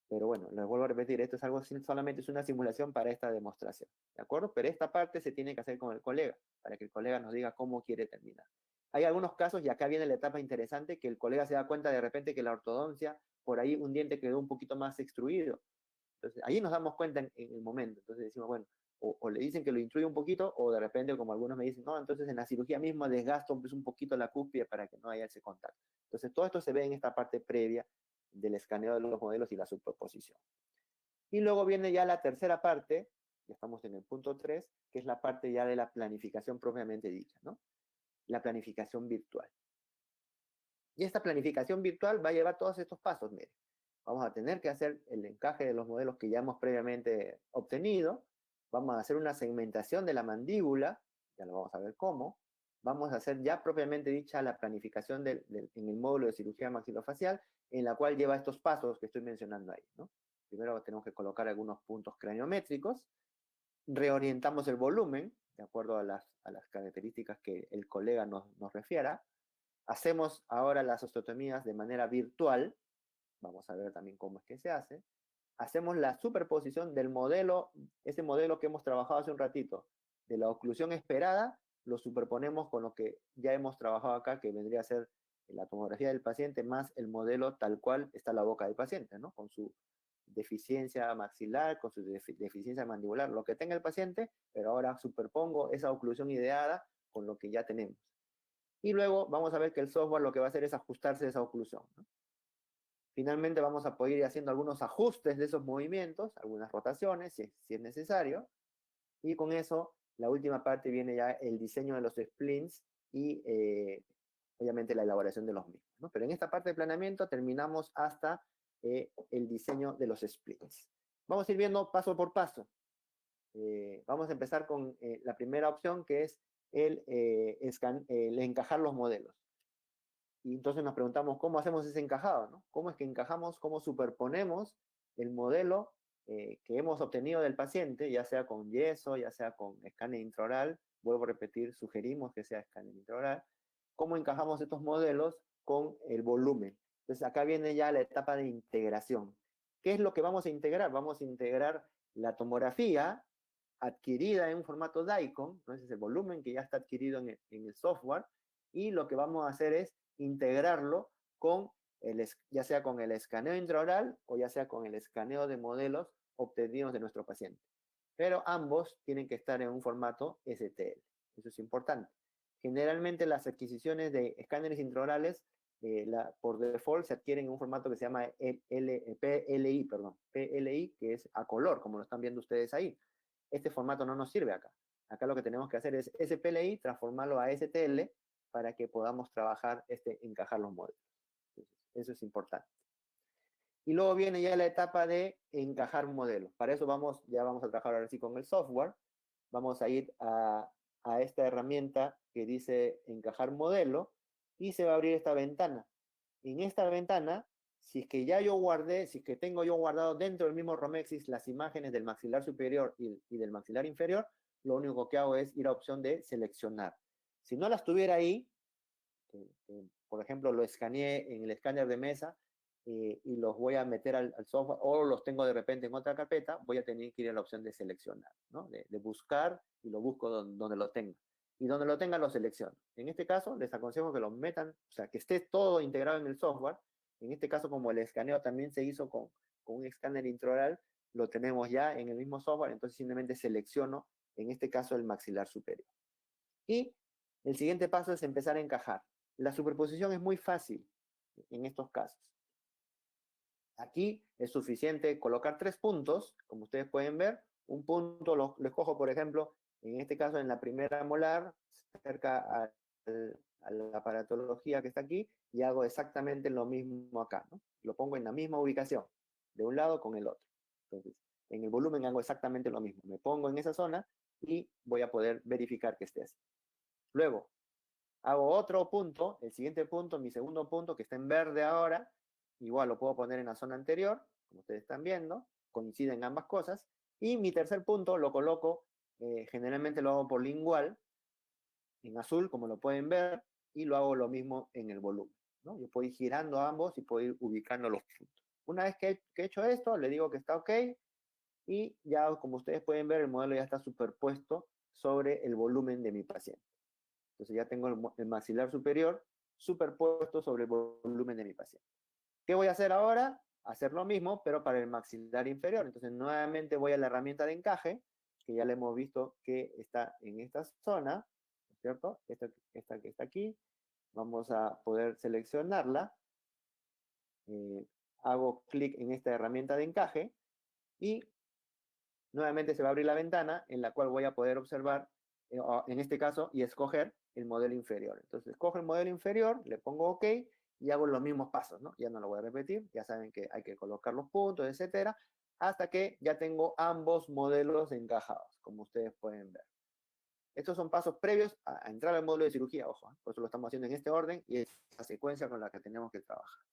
Pero bueno, les vuelvo a repetir, esto es algo, solamente es una simulación para esta demostración. ¿De acuerdo? Pero esta parte se tiene que hacer con el colega, para que el colega nos diga cómo quiere terminar. Hay algunos casos, y acá viene la etapa interesante, que el colega se da cuenta de repente que la ortodoncia, por ahí un diente quedó un poquito más extruido. Entonces, ahí nos damos cuenta en el momento. Entonces decimos, bueno, o le dicen que lo intruye un poquito, o de repente, como algunos me dicen, no, entonces en la cirugía misma desgasto pues, un poquito la cúspide para que no haya ese contacto. Entonces, todo esto se ve en esta parte previa del escaneo de los modelos y la superposición. Y luego viene ya la tercera parte, ya estamos en el punto 3, que es la parte ya de la planificación propiamente dicha, ¿no? La planificación virtual. Y esta planificación virtual va a llevar todos estos pasos, miren. Vamos a tener que hacer el encaje de los modelos que ya hemos previamente obtenido. Vamos a hacer una segmentación de la mandíbula, ya lo vamos a ver cómo. Vamos a hacer ya propiamente dicha la planificación en el módulo de cirugía maxilofacial, en la cual lleva estos pasos que estoy mencionando ahí, ¿no? Primero tenemos que colocar algunos puntos craniométricos, reorientamos el volumen, de acuerdo a las características que el colega nos refiera. Hacemos ahora las osteotomías de manera virtual, vamos a ver también cómo es que se hace. Hacemos la superposición del modelo, ese modelo que hemos trabajado hace un ratito, de la oclusión esperada, lo superponemos con lo que ya hemos trabajado acá, que vendría a ser la tomografía del paciente más el modelo tal cual está la boca del paciente, ¿no? Con su deficiencia maxilar, con su deficiencia mandibular, lo que tenga el paciente, pero ahora superpongo esa oclusión ideada con lo que ya tenemos. Y luego vamos a ver que el software lo que va a hacer es ajustarse a esa oclusión, ¿no? Finalmente vamos a poder ir haciendo algunos ajustes de esos movimientos, algunas rotaciones, si es necesario, y con eso, la última parte viene ya el diseño de los splints y obviamente la elaboración de los mismos, ¿no? Pero en esta parte de planeamiento terminamos hasta el diseño de los splints. Vamos a ir viendo paso por paso. Vamos a empezar con la primera opción, que es el encajar los modelos. Y entonces nos preguntamos cómo hacemos ese encajado, ¿no? ¿Cómo es que encajamos, cómo superponemos el modelo que hemos obtenido del paciente, ya sea con yeso, ya sea con escáner intraoral? Vuelvo a repetir, sugerimos que sea escáner intraoral. ¿Cómo encajamos estos modelos con el volumen? Entonces acá viene ya la etapa de integración. ¿Qué es lo que vamos a integrar? Vamos a integrar la tomografía adquirida en un formato DICOM, entonces el volumen que ya está adquirido en el software, y lo que vamos a hacer es integrarlo con ya sea con el escaneo intraoral o ya sea con el escaneo de modelos obtenidos de nuestro paciente. Pero ambos tienen que estar en un formato STL. Eso es importante. Generalmente las adquisiciones de escáneres intraorales por default se adquieren en un formato que se llama PLI, PLI, que es a color, como lo están viendo ustedes ahí. Este formato no nos sirve acá. Acá lo que tenemos que hacer es ese PLI, transformarlo a STL para que podamos trabajar, encajar los modelos. Entonces, eso es importante. Y luego viene ya la etapa de encajar un modelo. Para eso ya vamos a trabajar ahora sí con el software. Vamos a ir a esta herramienta que dice encajar modelo y se va a abrir esta ventana. En esta ventana, si es que ya yo guardé, si es que tengo yo guardado dentro del mismo Romexis las imágenes del maxilar superior y del maxilar inferior, lo único que hago es ir a opción de seleccionar. Si no las tuviera ahí, por ejemplo, lo escaneé en el escáner de mesa y los voy a meter al software, o los tengo de repente en otra carpeta, voy a tener que ir a la opción de seleccionar, ¿no? De buscar, y lo busco donde lo tenga. Y donde lo tenga lo selecciono. En este caso, les aconsejo que lo metan, o sea, que esté todo integrado en el software. En este caso, como el escaneo también se hizo con un escáner intraoral, lo tenemos ya en el mismo software, entonces simplemente selecciono, en este caso, el maxilar superior. Y el siguiente paso es empezar a encajar. La superposición es muy fácil en estos casos. Aquí es suficiente colocar 3 puntos, como ustedes pueden ver. Un punto lo escojo, por ejemplo, en este caso en la primera molar, cerca a la aparatología que está aquí, y hago exactamente lo mismo acá, ¿no? Lo pongo en la misma ubicación, de un lado con el otro. Entonces, en el volumen hago exactamente lo mismo. Me pongo en esa zona y voy a poder verificar que esté así. Luego, hago otro punto, el siguiente punto, mi segundo punto, que está en verde ahora, igual lo puedo poner en la zona anterior, como ustedes están viendo, coinciden ambas cosas, y mi tercer punto lo coloco, generalmente lo hago por lingual, en azul, como lo pueden ver, y lo hago lo mismo en el volumen, ¿no? Yo puedo ir girando ambos y puedo ir ubicando los puntos. Una vez que he hecho esto, le digo que está ok, y ya como ustedes pueden ver, el modelo ya está superpuesto sobre el volumen de mi paciente. Entonces ya tengo el maxilar superior superpuesto sobre el volumen de mi paciente. ¿Qué voy a hacer ahora? Hacer lo mismo, pero para el maxilar inferior. Entonces nuevamente voy a la herramienta de encaje, que ya le hemos visto que está en esta zona, ¿no es cierto? Esta que está aquí. Vamos a poder seleccionarla. Hago clic en esta herramienta de encaje y nuevamente se va a abrir la ventana en la cual voy a poder observar, en este caso, y escoger el modelo inferior. Entonces, escojo el modelo inferior, le pongo OK y hago los mismos pasos, ¿no? Ya no lo voy a repetir, ya saben que hay que colocar los puntos, etcétera, hasta que ya tengo ambos modelos encajados, como ustedes pueden ver. Estos son pasos previos a entrar al módulo de cirugía, ojo, por eso lo estamos haciendo en este orden y es la secuencia con la que tenemos que trabajar.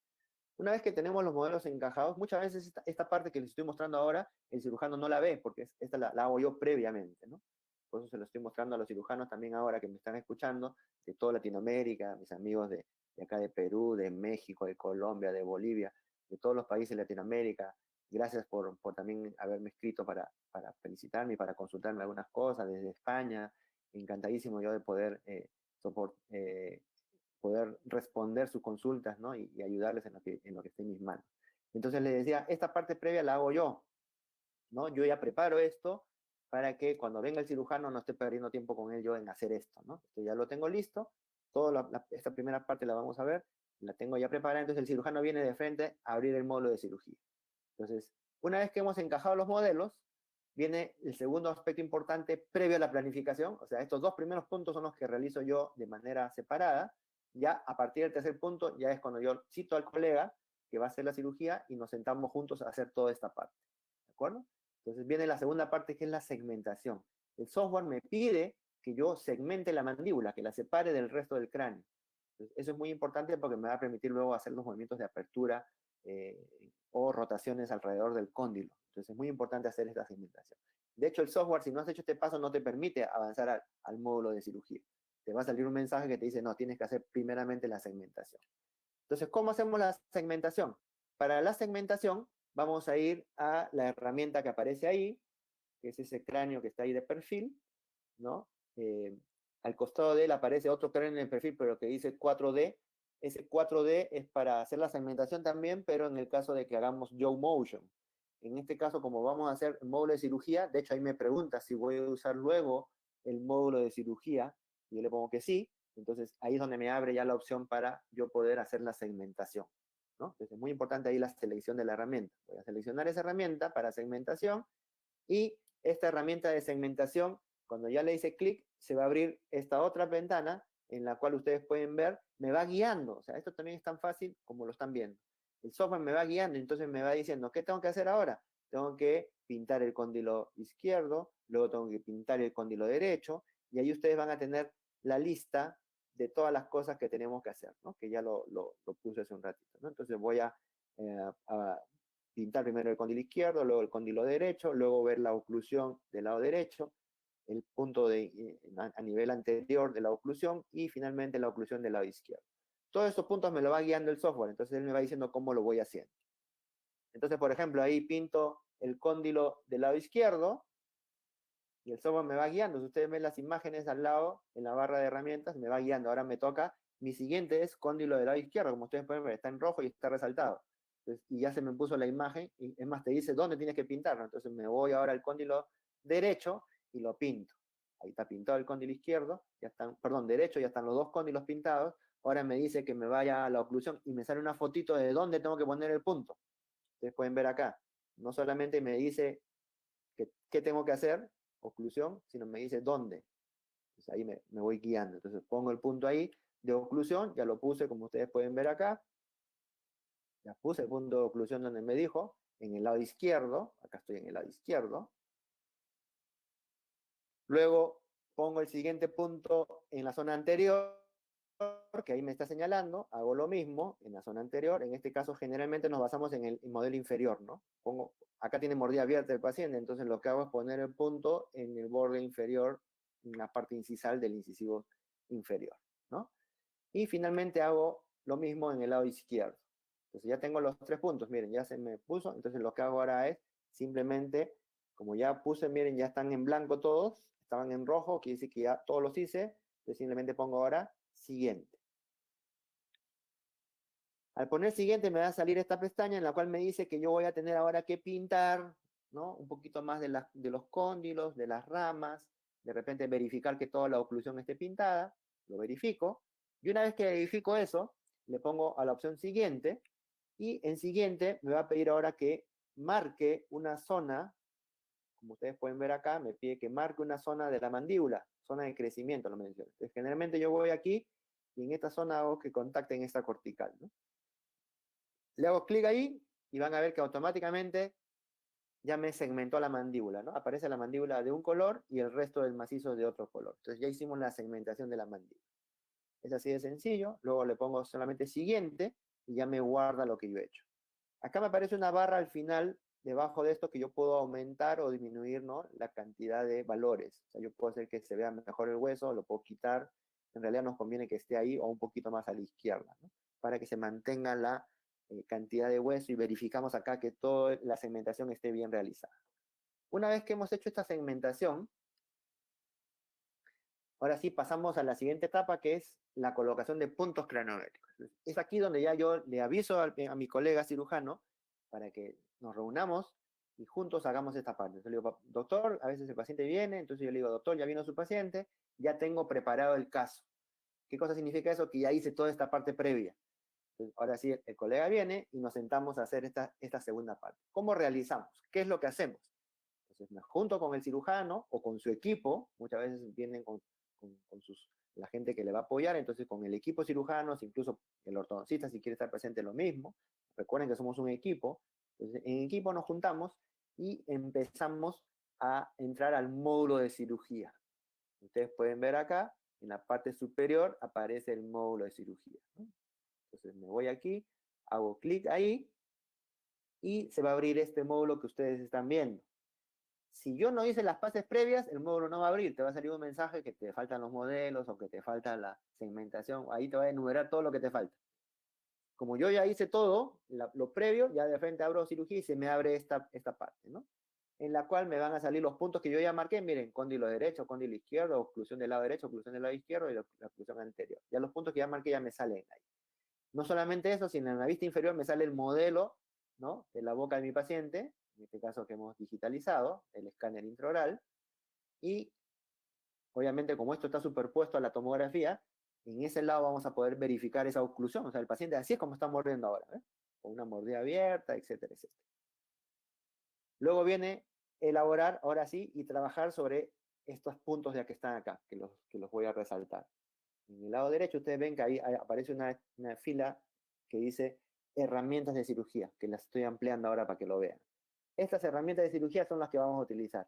Una vez que tenemos los modelos encajados, muchas veces esta parte que les estoy mostrando ahora, el cirujano no la ve, porque esta la hago yo previamente, ¿no? Por eso se lo estoy mostrando a los cirujanos también ahora que me están escuchando, de toda Latinoamérica, mis amigos de acá de Perú, de México, de Colombia, de Bolivia, de todos los países de Latinoamérica. Gracias por también haberme escrito para felicitarme y para consultarme algunas cosas desde España. Encantadísimo yo de poder poder responder sus consultas, ¿no? Y ayudarles en lo que esté en mis manos. Entonces le decía, esta parte previa la hago yo, ¿no? Yo ya preparo esto para que cuando venga el cirujano no esté perdiendo tiempo con él yo en hacer esto, ¿no? Esto ya lo tengo listo, esta primera parte la vamos a ver, la tengo ya preparada, entonces el cirujano viene de frente a abrir el módulo de cirugía. Entonces, una vez que hemos encajado los modelos, viene el segundo aspecto importante previo a la planificación, o sea, estos dos primeros puntos son los que realizo yo de manera separada, ya a partir del tercer punto ya es cuando yo cito al colega que va a hacer la cirugía y nos sentamos juntos a hacer toda esta parte, ¿de acuerdo? Entonces viene la segunda parte que es la segmentación. El software me pide que yo segmente la mandíbula, que la separe del resto del cráneo. Entonces, eso es muy importante porque me va a permitir luego hacer los movimientos de apertura eh, o rotaciones alrededor del cóndilo. Entonces es muy importante hacer esta segmentación. De hecho, el software, si no has hecho este paso, no te permite avanzar al módulo de cirugía. Te va a salir un mensaje que te dice, no, tienes que hacer primeramente la segmentación. Entonces, ¿cómo hacemos la segmentación? Para la segmentación, vamos a ir a la herramienta que aparece ahí, que es ese cráneo que está ahí de perfil, ¿no? Al costado de él aparece otro cráneo en el perfil, pero que dice 4D. Ese 4D es para hacer la segmentación también, pero en el caso de que hagamos Jaw Motion. En este caso, como vamos a hacer el módulo de cirugía, de hecho ahí me pregunta si voy a usar luego el módulo de cirugía, y yo le pongo que sí, entonces ahí es donde me abre ya la opción para yo poder hacer la segmentación, ¿no? Entonces es muy importante ahí la selección de la herramienta. Voy a seleccionar esa herramienta para segmentación, y esta herramienta de segmentación, cuando ya le hice clic, se va a abrir esta otra ventana en la cual ustedes pueden ver, me va guiando. O sea, esto también es tan fácil como lo están viendo. El software me va guiando, entonces me va diciendo, ¿qué tengo que hacer ahora? Tengo que pintar el cóndilo izquierdo, luego tengo que pintar el cóndilo derecho, y ahí ustedes van a tener la lista de todas las cosas que tenemos que hacer, ¿no? Que ya lo puse hace un ratito, ¿no? Entonces voy a pintar primero el cóndilo izquierdo, luego el cóndilo derecho, luego ver la oclusión del lado derecho, el punto a nivel anterior de la oclusión y finalmente la oclusión del lado izquierdo. Todos estos puntos me lo va guiando el software, entonces él me va diciendo cómo lo voy haciendo. Entonces, por ejemplo, ahí pinto el cóndilo del lado izquierdo y el software me va guiando. Si ustedes ven las imágenes al lado, en la barra de herramientas, me va guiando. Ahora me toca, mi siguiente es cóndilo del lado izquierdo, como ustedes pueden ver, está en rojo y está resaltado. Entonces, y ya se me puso la imagen, y es más, te dice dónde tienes que pintarlo. Entonces me voy ahora al cóndilo derecho y lo pinto. Ahí está pintado el cóndilo izquierdo, ya están, perdón, derecho, ya están los dos cóndilos pintados. Ahora me dice que me vaya a la oclusión y me sale una fotito de dónde tengo que poner el punto. Ustedes pueden ver acá. No solamente me dice qué tengo que hacer, oclusión, sino me dice dónde. Entonces ahí me voy guiando. Entonces pongo el punto ahí de oclusión, ya lo puse como ustedes pueden ver acá. Ya puse el punto de oclusión donde me dijo, en el lado izquierdo, acá estoy en el lado izquierdo. Luego pongo el siguiente punto en la zona anterior, que ahí me está señalando, hago lo mismo en la zona anterior. En este caso generalmente nos basamos en el modelo inferior, ¿no? Acá tiene mordida abierta el paciente, entonces lo que hago es poner el punto en el borde inferior, en la parte incisal del incisivo inferior, ¿no? Y finalmente hago lo mismo en el lado izquierdo. Entonces ya tengo los tres puntos, miren, ya se me puso, entonces lo que hago ahora es simplemente, como ya puse, miren, ya están en blanco todos, estaban en rojo, quiere decir que ya todos los hice, entonces simplemente pongo ahora siguiente. Al poner siguiente me va a salir esta pestaña en la cual me dice que yo voy a tener ahora que pintar, ¿no? Un poquito más de los cóndilos, de las ramas, de repente verificar que toda la oclusión esté pintada, lo verifico, y una vez que verifico eso, le pongo a la opción siguiente, y en siguiente me va a pedir ahora que marque una zona, como ustedes pueden ver acá, me pide que marque una zona de la mandíbula, zona de crecimiento, lo menciono. Entonces, generalmente yo voy aquí, y en esta zona hago que contacten esta cortical, ¿no? Le hago clic ahí y van a ver que automáticamente ya me segmentó la mandíbula, ¿no? Aparece la mandíbula de un color y el resto del macizo de otro color. Entonces ya hicimos la segmentación de la mandíbula. Es así de sencillo. Luego le pongo solamente siguiente y ya me guarda lo que yo he hecho. Acá me aparece una barra al final, debajo de esto, que yo puedo aumentar o disminuir, ¿no? La cantidad de valores. O sea, yo puedo hacer que se vea mejor el hueso, lo puedo quitar. En realidad nos conviene que esté ahí o un poquito más a la izquierda, ¿no? Para que se mantenga la cantidad de hueso y verificamos acá que toda la segmentación esté bien realizada. Una vez que hemos hecho esta segmentación, ahora sí pasamos a la siguiente etapa, que es la colocación de puntos cranométricos. Es aquí donde ya yo le aviso a mi colega cirujano para que nos reunamos y juntos hagamos esta parte. Entonces le digo, doctor, a veces el paciente viene, entonces yo le digo, doctor, ya vino su paciente, ya tengo preparado el caso. ¿Qué cosa significa eso? Que ya hice toda esta parte previa. Entonces, ahora sí, el colega viene y nos sentamos a hacer esta segunda parte. ¿Cómo realizamos? ¿Qué es lo que hacemos? Entonces me junto con el cirujano o con su equipo, muchas veces vienen con la gente que le va a apoyar, entonces con el equipo cirujanos, incluso el ortodoncista si quiere estar presente lo mismo. Recuerden que somos un equipo, entonces en equipo nos juntamos y empezamos a entrar al módulo de cirugía. Ustedes pueden ver acá, en la parte superior aparece el módulo de cirugía, ¿no? Entonces me voy aquí, hago clic ahí y se va a abrir este módulo que ustedes están viendo. Si yo no hice las fases previas, el módulo no va a abrir, te va a salir un mensaje que te faltan los modelos o que te falta la segmentación, ahí te va a enumerar todo lo que te falta. Como yo ya hice todo, lo previo, ya de frente abro cirugía y se me abre esta parte, ¿no? En la cual me van a salir los puntos que yo ya marqué, miren, cóndilo derecho, cóndilo izquierdo, oclusión del lado derecho, oclusión del lado izquierdo y la oclusión anterior. Ya los puntos que ya marqué ya me salen ahí. No solamente eso, sino en la vista inferior me sale el modelo, ¿no?, de la boca de mi paciente, en este caso que hemos digitalizado, el escáner intraoral, y obviamente como esto está superpuesto a la tomografía, en ese lado vamos a poder verificar esa oclusión, o sea, el paciente así es como está mordiendo ahora, ¿eh? Con una mordida abierta, etcétera, etcétera. Luego viene elaborar, ahora sí, y trabajar sobre estos puntos ya que están acá, que los voy a resaltar. En el lado derecho ustedes ven que ahí aparece una fila que dice herramientas de cirugía, que las estoy ampliando ahora para que lo vean. Estas herramientas de cirugía son las que vamos a utilizar.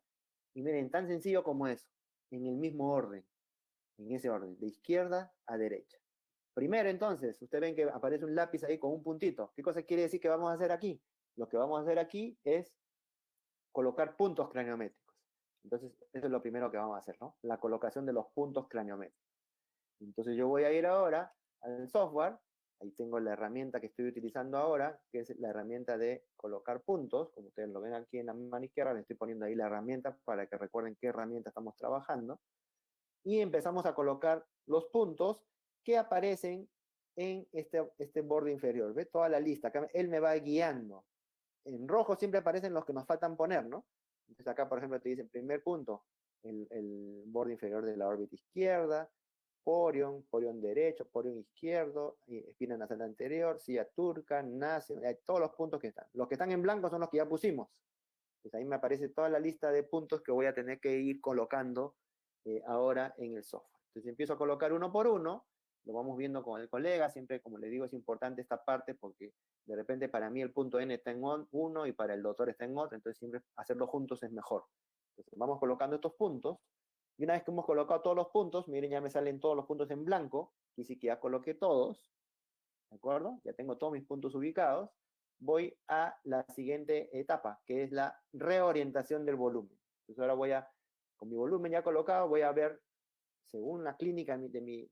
Y miren, tan sencillo como eso, en el mismo orden, en ese orden, de izquierda a derecha. Primero entonces, ustedes ven que aparece un lápiz ahí con un puntito. ¿Qué cosa quiere decir que vamos a hacer aquí? Lo que vamos a hacer aquí es colocar puntos craniométricos. Entonces, eso es lo primero que vamos a hacer, ¿no? La colocación de los puntos craniométricos. Entonces yo voy a ir ahora al software, ahí tengo la herramienta que estoy utilizando ahora, que es la herramienta de colocar puntos, como ustedes lo ven aquí en la mano izquierda, le estoy poniendo ahí la herramienta para que recuerden qué herramienta estamos trabajando, y empezamos a colocar los puntos que aparecen en este borde inferior, ¿ve? Toda la lista, acá él me va guiando. En rojo siempre aparecen los que nos faltan poner, ¿no? Entonces acá, por ejemplo, te dice, primer punto, el borde inferior de la órbita izquierda, porión derecho, porión izquierdo, espina nasal anterior, silla turca, nace, todos los puntos que están. Los que están en blanco son los que ya pusimos. Pues ahí me aparece toda la lista de puntos que voy a tener que ir colocando ahora en el software. Entonces empiezo a colocar uno por uno, lo vamos viendo con el colega, siempre como le digo es importante esta parte porque de repente para mí el punto N está en uno y para el doctor está en otro, entonces siempre hacerlo juntos es mejor. Entonces vamos colocando estos puntos y una vez que hemos colocado todos los puntos, miren ya me salen todos los puntos en blanco, y sí que ya coloqué todos, ¿de acuerdo? Ya tengo todos mis puntos ubicados. Voy a la siguiente etapa, que es la reorientación del volumen. Entonces ahora con mi volumen ya colocado, voy a ver, según la clínica de mi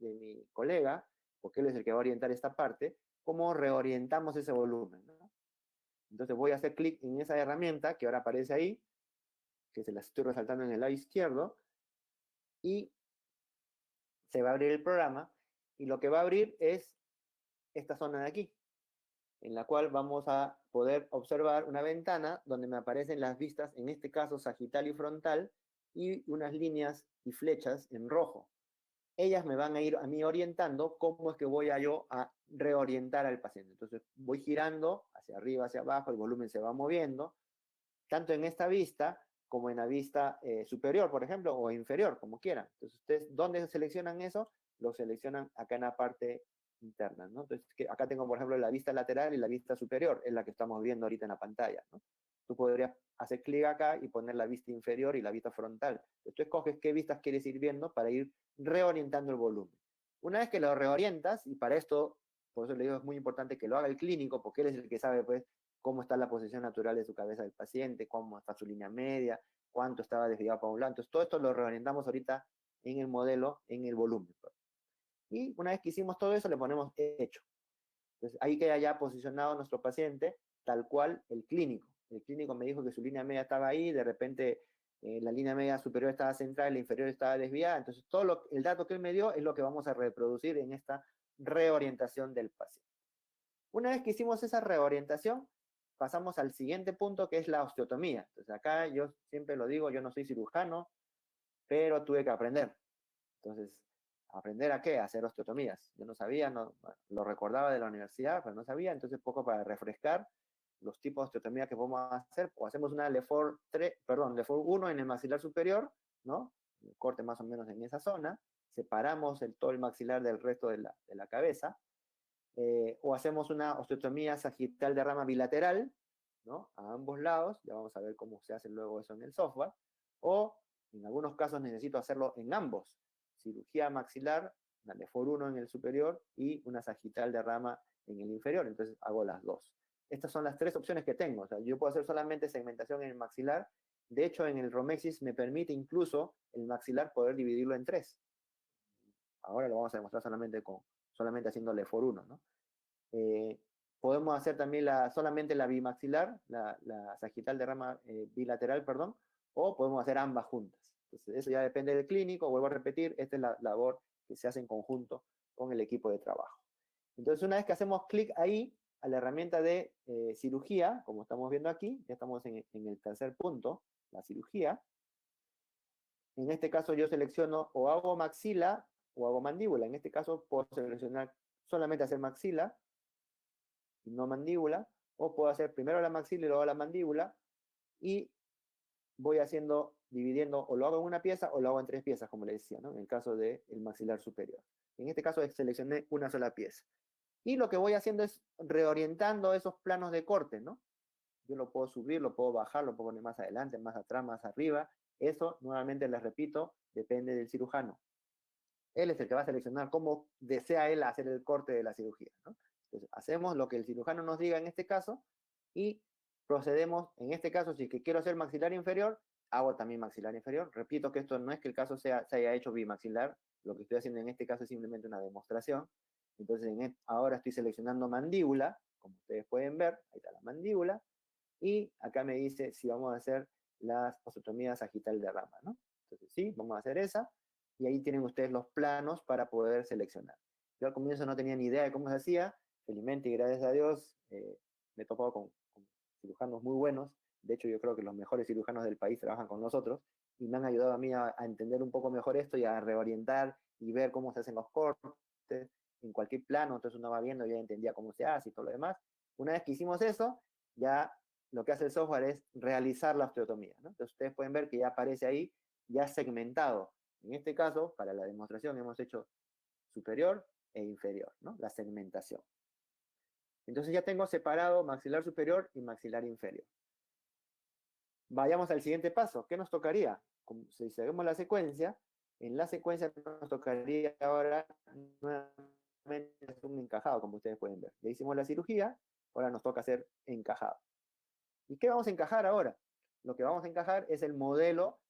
colega, porque él es el que va a orientar esta parte, cómo reorientamos ese volumen, ¿no? Entonces voy a hacer clic en esa herramienta que ahora aparece ahí, que se la estoy resaltando en el lado izquierdo, y se va a abrir el programa, y lo que va a abrir es esta zona de aquí, en la cual vamos a poder observar una ventana donde me aparecen las vistas, en este caso sagital y frontal, y unas líneas y flechas en rojo. Ellas me van a ir a mí orientando cómo es que voy a reorientar al paciente. Entonces voy girando hacia arriba, hacia abajo, el volumen se va moviendo, tanto en esta vista como en la vista superior, por ejemplo, o inferior, como quieran. Entonces ustedes, ¿dónde seleccionan eso? Lo seleccionan acá en la parte interna, ¿no? Entonces, acá tengo, por ejemplo, la vista lateral y la vista superior, es la que estamos viendo ahorita en la pantalla, ¿no? Tú podrías hacer clic acá y poner la vista inferior y la vista frontal. Entonces, tú escoges qué vistas quieres ir viendo para ir reorientando el volumen. Una vez que lo reorientas, y para esto, por eso le digo, es muy importante que lo haga el clínico, porque él es el que sabe, pues, cómo está la posición natural de su cabeza del paciente, cómo está su línea media, cuánto estaba desviado para un lado. Entonces, todo esto lo reorientamos ahorita en el modelo, en el volumen. Y una vez que hicimos todo eso, le ponemos hecho. Entonces, ahí queda ya posicionado nuestro paciente, tal cual el clínico. El clínico me dijo que su línea media estaba ahí, de repente la línea media superior estaba central, la inferior estaba desviada. Entonces, el dato que él me dio es lo que vamos a reproducir en esta reorientación del paciente. Una vez que hicimos esa reorientación, pasamos al siguiente punto, que es la osteotomía. Entonces acá yo siempre lo digo, yo no soy cirujano, pero tuve que aprender. Entonces, ¿aprender a qué? A hacer osteotomías. Yo no sabía, no, lo recordaba de la universidad, pero no sabía, entonces poco para refrescar los tipos de osteotomía que podemos hacer, o hacemos una LeFor 3, perdón, LeFor 1 en el maxilar superior, ¿no? El corte más o menos en esa zona, separamos todo el maxilar del resto de la cabeza, o hacemos una osteotomía sagital de rama bilateral, ¿no? A ambos lados, ya vamos a ver cómo se hace luego eso en el software, o en algunos casos necesito hacerlo en ambos, cirugía maxilar, una LeFor 1 en el superior y una sagital de rama en el inferior, entonces hago las dos. Estas son las tres opciones que tengo, o sea, yo puedo hacer solamente segmentación en el maxilar, de hecho en el Romexis me permite incluso el maxilar poder dividirlo en tres. Ahora lo vamos a demostrar solamente haciendo LeFor 1, ¿no? Eh, podemos hacer también solamente la bimaxilar, la sagital de rama bilateral, perdón, o podemos hacer ambas juntas. Entonces, eso ya depende del clínico, vuelvo a repetir, esta es la labor que se hace en conjunto con el equipo de trabajo. Entonces, una vez que hacemos clic ahí a la herramienta de cirugía, como estamos viendo aquí, ya estamos en el tercer punto, la cirugía. En este caso yo selecciono o hago maxila o hago mandíbula. En este caso puedo seleccionar solamente hacer maxila y no mandíbula, o puedo hacer primero la maxila y luego la mandíbula, y voy haciendo, dividiendo, o lo hago en una pieza o lo hago en tres piezas, como le decía, ¿no? En el caso del maxilar superior. En este caso seleccioné una sola pieza. Y lo que voy haciendo es reorientando esos planos de corte, ¿no? Yo lo puedo subir, lo puedo bajar, lo puedo poner más adelante, más atrás, más arriba. Eso, nuevamente les repito, depende del cirujano. Él es el que va a seleccionar cómo desea él hacer el corte de la cirugía, ¿no? Entonces, hacemos lo que el cirujano nos diga en este caso y procedemos, en este caso, si es que quiero hacer maxilar inferior, hago también maxilar inferior. Repito que esto no es que el caso se haya hecho bimaxilar, lo que estoy haciendo en este caso es simplemente una demostración. Entonces, ahora estoy seleccionando mandíbula, como ustedes pueden ver, ahí está la mandíbula, y acá me dice si vamos a hacer las osteotomías sagital de rama, ¿no? Entonces, sí, vamos a hacer esa, y ahí tienen ustedes los planos para poder seleccionar. Yo al comienzo no tenía ni idea de cómo se hacía, felizmente y gracias a Dios me he topado con cirujanos muy buenos, de hecho yo creo que los mejores cirujanos del país trabajan con nosotros, y me han ayudado a mí a entender un poco mejor esto y a reorientar y ver cómo se hacen los cortes en cualquier plano, entonces uno va viendo, ya entendía cómo se hace y todo lo demás. Una vez que hicimos eso, ya lo que hace el software es realizar la osteotomía, ¿no? Entonces ustedes pueden ver que ya aparece ahí, ya segmentado. En este caso, para la demostración hemos hecho superior e inferior, ¿no? La segmentación. Entonces ya tengo separado maxilar superior y maxilar inferior. Vayamos al siguiente paso. ¿Qué nos tocaría? Si seguimos la secuencia, en la secuencia nos tocaría ahora nuevamente un encajado, como ustedes pueden ver. Ya hicimos la cirugía, ahora nos toca hacer encajado. ¿Y qué vamos a encajar ahora? Lo que vamos a encajar es el modelo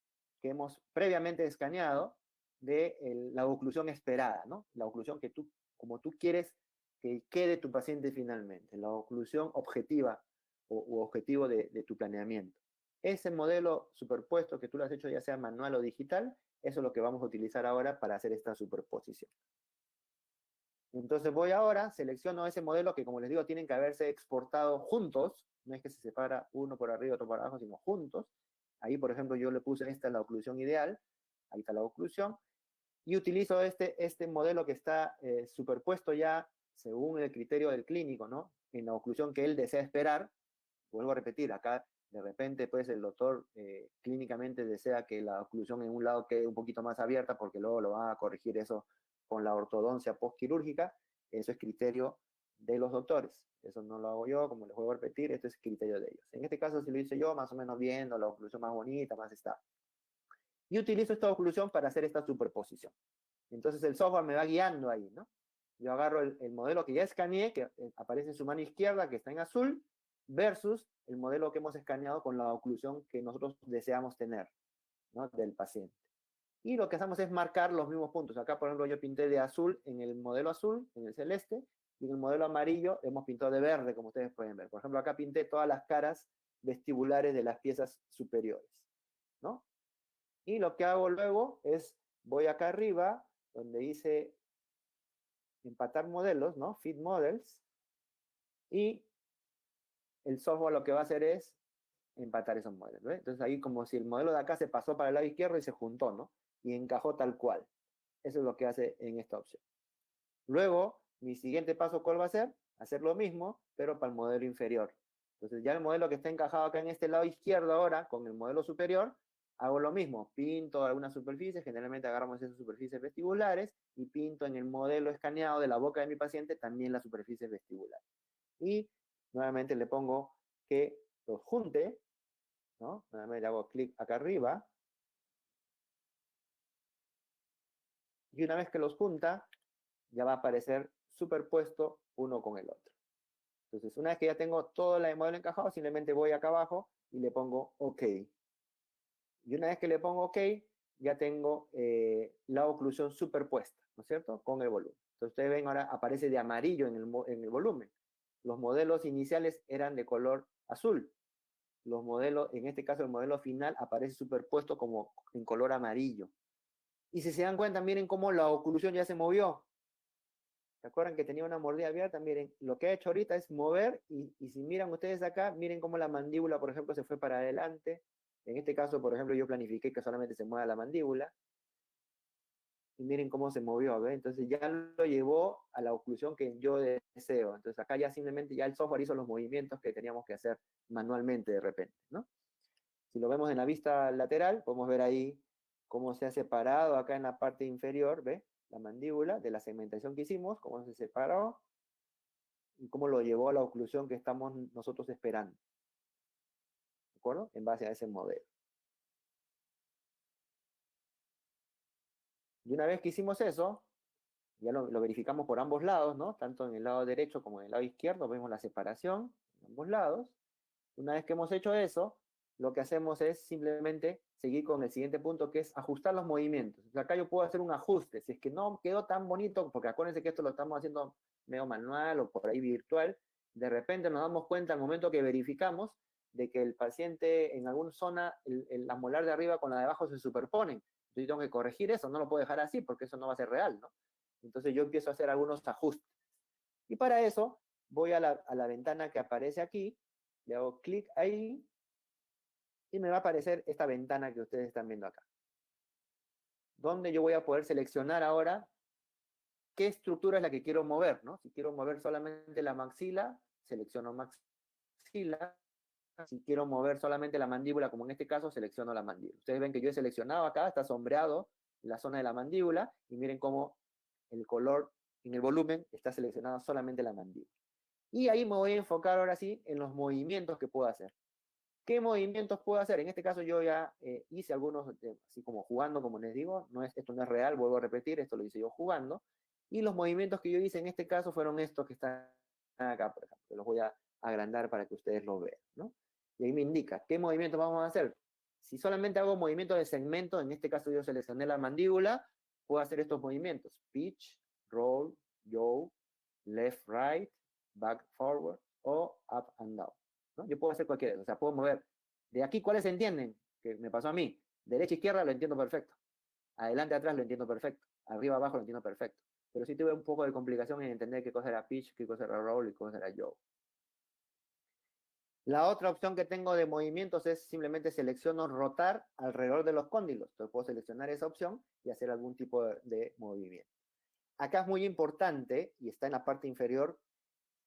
que hemos previamente escaneado de la oclusión esperada, ¿no? La oclusión que tú, como tú quieres que quede tu paciente finalmente, la oclusión objetiva o objetivo de tu planeamiento. Ese modelo superpuesto que tú lo has hecho ya sea manual o digital, eso es lo que vamos a utilizar ahora para hacer esta superposición. Entonces voy ahora, selecciono ese modelo que, como les digo, tienen que haberse exportado juntos, no es que se separa uno por arriba, otro por abajo, sino juntos. Ahí, por ejemplo, yo le puse esta la oclusión ideal, ahí está la oclusión, y utilizo este modelo que está superpuesto ya según el criterio del clínico, ¿no? En la oclusión que él desea esperar. Vuelvo a repetir, acá de repente pues el doctor clínicamente desea que la oclusión en un lado quede un poquito más abierta porque luego lo van a corregir eso con la ortodoncia postquirúrgica. Eso es criterio de los doctores. Eso no lo hago yo, como les vuelvo a repetir, esto es criterio de ellos. En este caso, si lo hice yo, más o menos viendo la oclusión más bonita, más estable. Y utilizo esta oclusión para hacer esta superposición. Entonces el software me va guiando ahí, ¿no? Yo agarro el modelo que ya escaneé, que aparece en su mano izquierda, que está en azul, versus el modelo que hemos escaneado con la oclusión que nosotros deseamos tener, ¿no? Del paciente. Y lo que hacemos es marcar los mismos puntos. Acá, por ejemplo, yo pinté de azul en el modelo azul, en el celeste, y en el modelo amarillo hemos pintado de verde, como ustedes pueden ver. Por ejemplo, acá pinté todas las caras vestibulares de las piezas superiores, ¿no? Y lo que hago luego es, voy acá arriba, donde dice empatar modelos, ¿no? Fit models, y el software lo que va a hacer es empatar esos modelos, ¿ves? Entonces ahí como si el modelo de acá se pasó para el lado izquierdo y se juntó, ¿no? Y encajó tal cual. Eso es lo que hace en esta opción. Luego, mi siguiente paso, ¿cuál va a ser? Hacer lo mismo, pero para el modelo inferior. Entonces ya el modelo que está encajado acá en este lado izquierdo ahora, con el modelo superior, hago lo mismo. Pinto algunas superficies, generalmente agarramos esas superficies vestibulares, y pinto en el modelo escaneado de la boca de mi paciente también las superficies vestibulares. Y nuevamente le pongo que los junte, ¿no? Nuevamente le hago clic acá arriba, y una vez que los junta, ya va a aparecer superpuesto uno con el otro. Entonces, una vez que ya tengo todo el modelo encajado, simplemente voy acá abajo y le pongo OK. Y una vez que le pongo OK, ya tengo la oclusión superpuesta, ¿no es cierto? Con el volumen. Entonces, ustedes ven ahora aparece de amarillo en el volumen. Los modelos iniciales eran de color azul. Los modelos, en este caso el modelo final, aparece superpuesto como en color amarillo. Y si se dan cuenta, miren cómo la oclusión ya se movió. ¿Se acuerdan que tenía una mordida abierta? Miren, lo que ha hecho ahorita es mover, y si miran ustedes acá, miren cómo la mandíbula, por ejemplo, se fue para adelante. En este caso, por ejemplo, yo planifiqué que solamente se mueva la mandíbula, y miren cómo se movió, ¿ve? Entonces ya lo llevó a la oclusión que yo deseo. Entonces acá ya simplemente ya el software hizo los movimientos que teníamos que hacer manualmente de repente, ¿no? Si lo vemos en la vista lateral, podemos ver ahí cómo se ha separado acá en la parte inferior, ¿ve? La mandíbula de la segmentación que hicimos, cómo se separó y cómo lo llevó a la oclusión que estamos nosotros esperando. ¿De acuerdo? En base a ese modelo. Y una vez que hicimos eso, ya lo verificamos por ambos lados, ¿no? Tanto en el lado derecho como en el lado izquierdo, vemos la separación en ambos lados. Una vez que hemos hecho eso, lo que hacemos es simplemente seguir con el siguiente punto, que es ajustar los movimientos. O sea, acá yo puedo hacer un ajuste. Si es que no quedó tan bonito, porque acuérdense que esto lo estamos haciendo medio manual o por ahí virtual, de repente nos damos cuenta al momento que verificamos de que el paciente en alguna zona, la molar de arriba con la de abajo se superponen. Entonces yo tengo que corregir eso, no lo puedo dejar así porque eso no va a ser real, ¿no? Entonces yo empiezo a hacer algunos ajustes. Y para eso voy a la ventana que aparece aquí, le hago clic ahí y me va a aparecer esta ventana que ustedes están viendo acá, donde yo voy a poder seleccionar ahora qué estructura es la que quiero mover, ¿no? Si quiero mover solamente la maxila, selecciono maxila. Si quiero mover solamente la mandíbula, como en este caso, selecciono la mandíbula. Ustedes ven que yo he seleccionado acá, está sombreado la zona de la mandíbula, y miren cómo el color en el volumen está seleccionado solamente la mandíbula. Y ahí me voy a enfocar ahora sí en los movimientos que puedo hacer. ¿Qué movimientos puedo hacer? En este caso yo ya hice algunos, así como jugando, como les digo, esto no es real, vuelvo a repetir, esto lo hice yo jugando, y los movimientos que yo hice en este caso fueron estos que están acá, por ejemplo. Los voy a agrandar para que ustedes lo vean, ¿no? Y ahí me indica qué movimientos vamos a hacer. Si solamente hago movimientos de segmento, en este caso yo seleccioné la mandíbula, puedo hacer estos movimientos: pitch, roll, yaw, left, right, back, forward, o up and down, ¿no? Yo puedo hacer cualquiera, o sea, puedo mover. De aquí, ¿cuáles se entienden? Que me pasó a mí. Derecha, izquierda, lo entiendo perfecto. Adelante, atrás, lo entiendo perfecto. Arriba, abajo, lo entiendo perfecto. Pero sí tuve un poco de complicación en entender qué cosa era pitch, qué cosa era roll y qué cosa era yaw. La otra opción que tengo de movimientos es simplemente selecciono rotar alrededor de los cóndilos. Entonces puedo seleccionar esa opción y hacer algún tipo de movimiento. Acá es muy importante, y está en la parte inferior,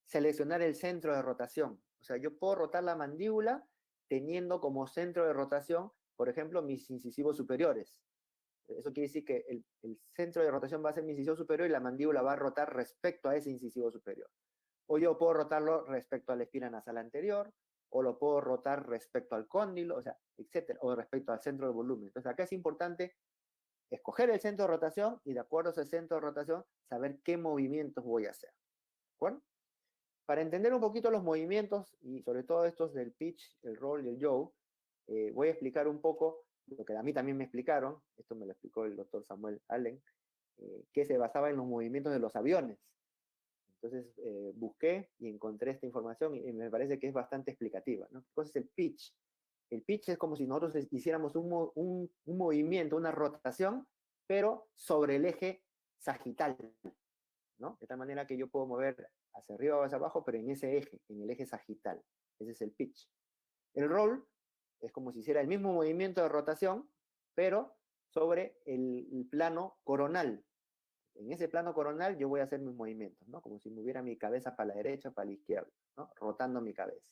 seleccionar el centro de rotación. O sea, yo puedo rotar la mandíbula teniendo como centro de rotación, por ejemplo, mis incisivos superiores. Eso quiere decir que el centro de rotación va a ser mi incisivo superior y la mandíbula va a rotar respecto a ese incisivo superior. O yo puedo rotarlo respecto a la espina nasal anterior, o lo puedo rotar respecto al cóndilo, o sea, etcétera, o respecto al centro del volumen. Entonces acá es importante escoger el centro de rotación y, de acuerdo a ese centro de rotación, saber qué movimientos voy a hacer. ¿De acuerdo? Para entender un poquito los movimientos, y sobre todo estos del pitch, el roll y el yaw, voy a explicar un poco lo que a mí también me explicaron. Esto me lo explicó el doctor Samuel Allen, que se basaba en los movimientos de los aviones. Entonces busqué y encontré esta información, y me parece que es bastante explicativa, ¿no? ¿Qué cosa es el pitch? El pitch es como si nosotros hiciéramos un movimiento, una rotación, pero sobre el eje sagital, ¿no? De tal manera que yo puedo mover hacia arriba o hacia abajo, pero en ese eje, en el eje sagital. Ese es el pitch. El roll es como si hiciera el mismo movimiento de rotación, pero sobre el plano coronal. En ese plano coronal yo voy a hacer mis movimientos, ¿no? Como si moviera mi cabeza para la derecha, para la izquierda, ¿no? Rotando mi cabeza.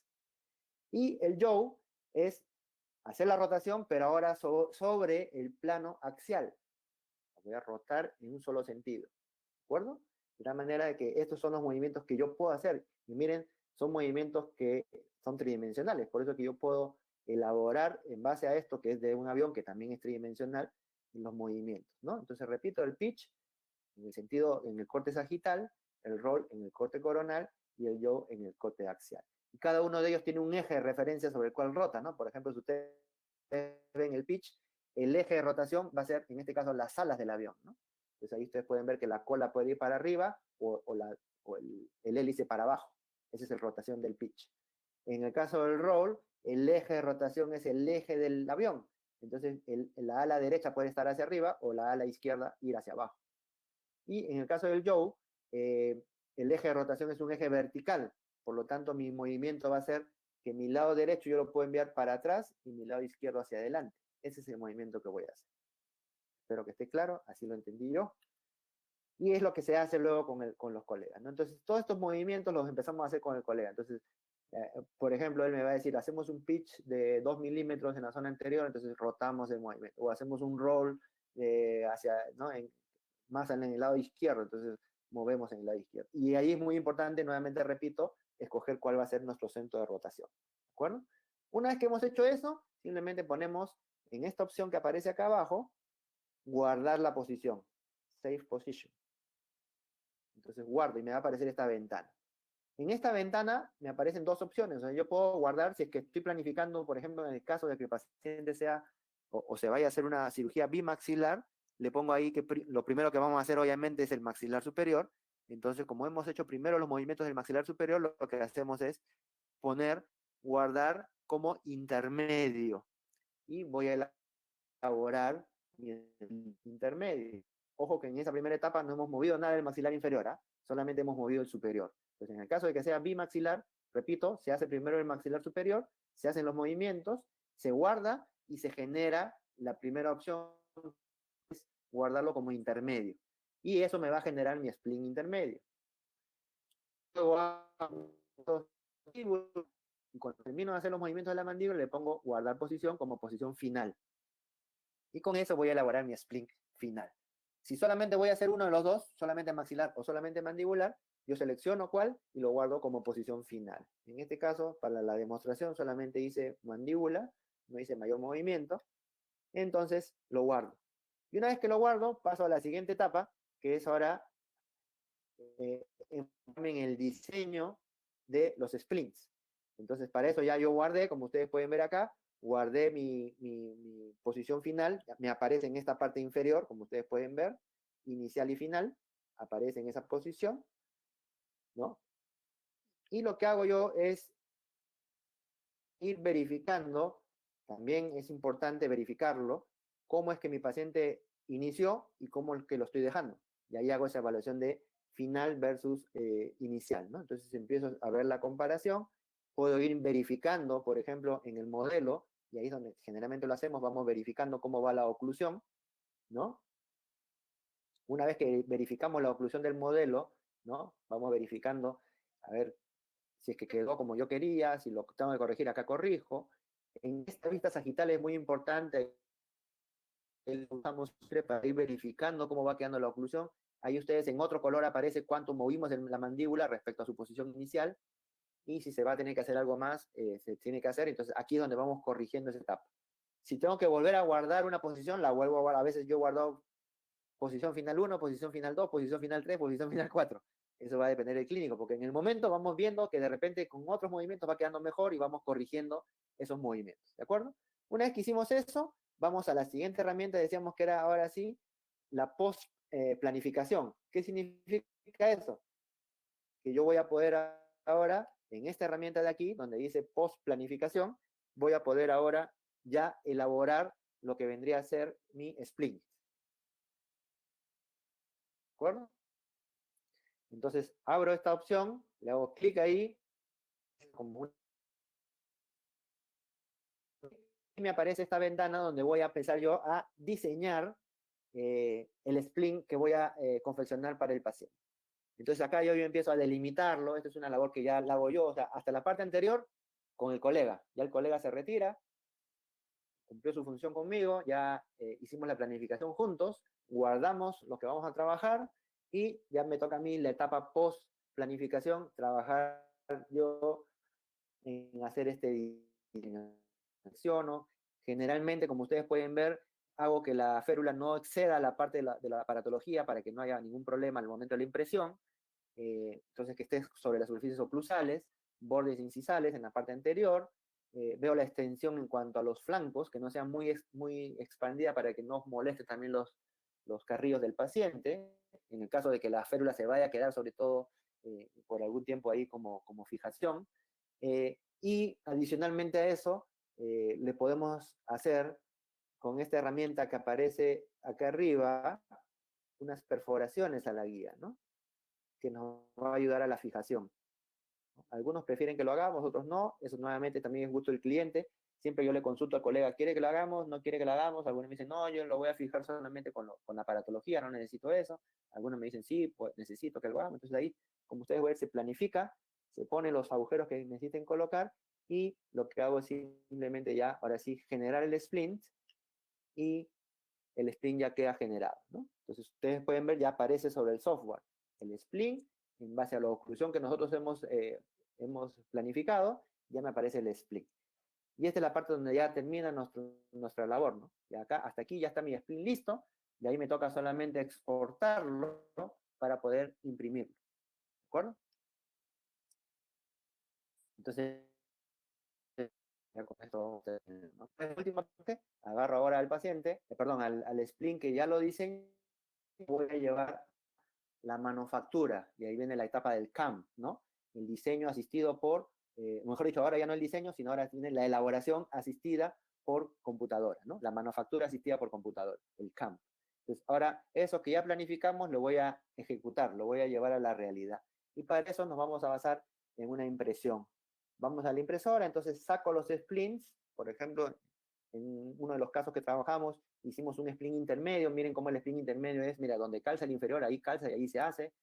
Y el yaw es hacer la rotación, pero ahora sobre el plano axial. Voy a rotar en un solo sentido, ¿de acuerdo? De tal manera de que estos son los movimientos que yo puedo hacer. Y miren, son movimientos que son tridimensionales, por eso que yo puedo elaborar en base a esto, que es de un avión que también es tridimensional, en los movimientos, ¿no? Entonces repito, el pitch en el sentido, en el corte sagital, el roll en el corte coronal y el yaw en el corte axial. Y cada uno de ellos tiene un eje de referencia sobre el cual rota, ¿no? Por ejemplo, si ustedes ven el pitch, el eje de rotación va a ser, en este caso, las alas del avión, ¿no? Entonces ahí ustedes pueden ver que la cola puede ir para arriba o el hélice para abajo. Esa es la rotación del pitch. En el caso del roll, el eje de rotación es el eje del avión. Entonces, la ala derecha puede estar hacia arriba o la ala izquierda ir hacia abajo. Y en el caso del yaw, el eje de rotación es un eje vertical. Por lo tanto, mi movimiento va a ser que mi lado derecho yo lo puedo enviar para atrás y mi lado izquierdo hacia adelante. Ese es el movimiento que voy a hacer. Espero que esté claro, así lo entendí yo. Y es lo que se hace luego con los colegas, ¿no? Entonces, todos estos movimientos los empezamos a hacer con el colega. Entonces, por ejemplo, él me va a decir, hacemos un pitch de 2 milímetros en la zona anterior, entonces rotamos el movimiento. O hacemos un roll hacia, ¿no? Más en el lado izquierdo, entonces movemos en el lado izquierdo. Y ahí es muy importante, nuevamente repito, escoger cuál va a ser nuestro centro de rotación. ¿De acuerdo? Una vez que hemos hecho eso, simplemente ponemos en esta opción que aparece acá abajo, guardar la posición, save position. Entonces guardo y me va a aparecer esta ventana. En esta ventana me aparecen dos opciones. O sea, yo puedo guardar si es que estoy planificando, por ejemplo, en el caso de que el paciente sea o se vaya a hacer una cirugía bimaxilar, le pongo ahí que lo primero que vamos a hacer obviamente es el maxilar superior. Entonces, como hemos hecho primero los movimientos del maxilar superior, lo que hacemos es poner, guardar como intermedio. Y voy a elaborar mi intermedio. Ojo que en esa primera etapa no hemos movido nada del maxilar inferior, ¿ah? Solamente hemos movido el superior. Entonces, en el caso de que sea bimaxilar, repito, se hace primero el maxilar superior, se hacen los movimientos, se guarda y se genera la primera opción, es guardarlo como intermedio. Y eso me va a generar mi spleen intermedio. Luego y cuando termino de hacer los movimientos de la mandíbula, le pongo guardar posición como posición final. Y con eso voy a elaborar mi spleen final. Si solamente voy a hacer uno de los dos, solamente maxilar o solamente mandibular, yo selecciono cuál y lo guardo como posición final. En este caso, para la demostración, solamente hice mandíbula, no hice mayor movimiento, entonces lo guardo. Y una vez que lo guardo, paso a la siguiente etapa, que es ahora en el diseño de los splints. Entonces, para eso ya yo guardé, como ustedes pueden ver acá, guardé mi posición final, me aparece en esta parte inferior, como ustedes pueden ver, inicial y final, aparece en esa posición, ¿no? Y lo que hago yo es ir verificando, también es importante verificarlo, cómo es que mi paciente inició y cómo es que lo estoy dejando. Y ahí hago esa evaluación de final versus inicial, ¿no? Entonces empiezo a ver la comparación, puedo ir verificando, por ejemplo, en el modelo, y ahí es donde generalmente lo hacemos, vamos verificando cómo va la oclusión, ¿no? Una vez que verificamos la oclusión del modelo, ¿no? Vamos verificando, a ver si es que quedó como yo quería, si lo tengo que corregir, acá corrijo. En esta vista sagital es muy importante, usamos para ir verificando cómo va quedando la oclusión. Ahí ustedes en otro color aparece cuánto movimos en la mandíbula respecto a su posición inicial, y si se va a tener que hacer algo más, se tiene que hacer. Entonces aquí es donde vamos corrigiendo esa etapa. Si tengo que volver a guardar una posición, la vuelvo a guardar. A veces yo he guardado posición final 1, posición final 2, posición final 3, posición final 4. Eso va a depender del clínico, porque en el momento vamos viendo que de repente con otros movimientos va quedando mejor y vamos corrigiendo esos movimientos, ¿de acuerdo? Una vez que hicimos eso, vamos a la siguiente herramienta, decíamos que era ahora sí, la post-planificación. ¿Qué significa eso? Que yo voy a poder ahora, en esta herramienta de aquí, donde dice post-planificación, voy a poder ahora ya elaborar lo que vendría a ser mi spleen. ¿De acuerdo? Entonces abro esta opción, le hago clic ahí, como me aparece esta ventana donde voy a empezar yo a diseñar el splint que voy a confeccionar para el paciente. Entonces acá yo empiezo a delimitarlo, esto es una labor que ya la hago yo, o sea, hasta la parte anterior con el colega, ya el colega se retira, cumplió su función conmigo, ya hicimos la planificación juntos, guardamos lo que vamos a trabajar y ya me toca a mí la etapa post planificación, trabajar yo en hacer este diseño. Generalmente, como ustedes pueden ver, hago que la férula no exceda la parte de la aparatología para que no haya ningún problema al momento de la impresión. Entonces, que esté sobre las superficies oclusales, bordes incisales en la parte anterior. Veo la extensión en cuanto a los flancos, que no sea muy expandida para que no moleste también los carrillos del paciente. En el caso de que la férula se vaya a quedar, sobre todo, por algún tiempo ahí como fijación. Y adicionalmente a eso, le podemos hacer con esta herramienta que aparece acá arriba unas perforaciones a la guía, ¿no? Que nos va a ayudar a la fijación. Algunos prefieren que lo hagamos, otros no. Eso nuevamente también es gusto del cliente. Siempre yo le consulto al colega, ¿quiere que lo hagamos? ¿No quiere que lo hagamos? Algunos me dicen, no, yo lo voy a fijar solamente con la aparatología, no necesito eso. Algunos me dicen, sí, pues necesito que lo hagamos. Entonces ahí, como ustedes ven, se planifica, se ponen los agujeros que necesiten colocar y lo que hago es simplemente ya, ahora sí, generar el splint y el splint ya queda generado, ¿no? Entonces ustedes pueden ver, ya aparece sobre el software el splint, en base a la oclusión que nosotros hemos planificado, ya me aparece el splint. Y esta es la parte donde ya termina nuestra labor, ¿no? Y acá, hasta aquí ya está mi splint listo, y ahí me toca solamente exportarlo, ¿no? Para poder imprimirlo, ¿de acuerdo? Entonces, ya con esto, ¿no? En última parte, agarro ahora al paciente, perdón, al splint que ya lo diseñé, voy a llevar la manufactura, y ahí viene la etapa del CAM, ¿no? El diseño asistido por, mejor dicho, ahora ya no el diseño, sino ahora viene la elaboración asistida por computadora, ¿no? La manufactura asistida por computadora, el CAM. Entonces, ahora eso que ya planificamos lo voy a ejecutar, lo voy a llevar a la realidad. Y para eso nos vamos a basar en una impresión. Vamos a la impresora, entonces saco los splints, por ejemplo, en uno de los casos que trabajamos, hicimos un splint intermedio, miren cómo el splint intermedio es, mira, donde calza el inferior, ahí calza y ahí se hace,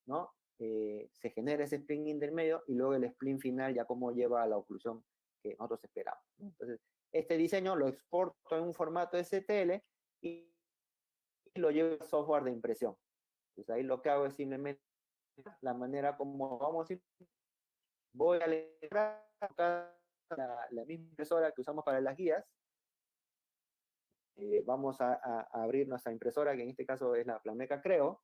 ¿no? Se genera ese splint intermedio y luego el splint final ya como lleva a la oclusión que nosotros esperamos, ¿no? Entonces, este diseño lo exporto en un formato STL y lo llevo al software de impresión. Entonces ahí lo que hago es simplemente la manera como vamos a ir, voy a leer la misma impresora que usamos para las guías, vamos a abrir nuestra impresora, que en este caso es la Planmeca Creo,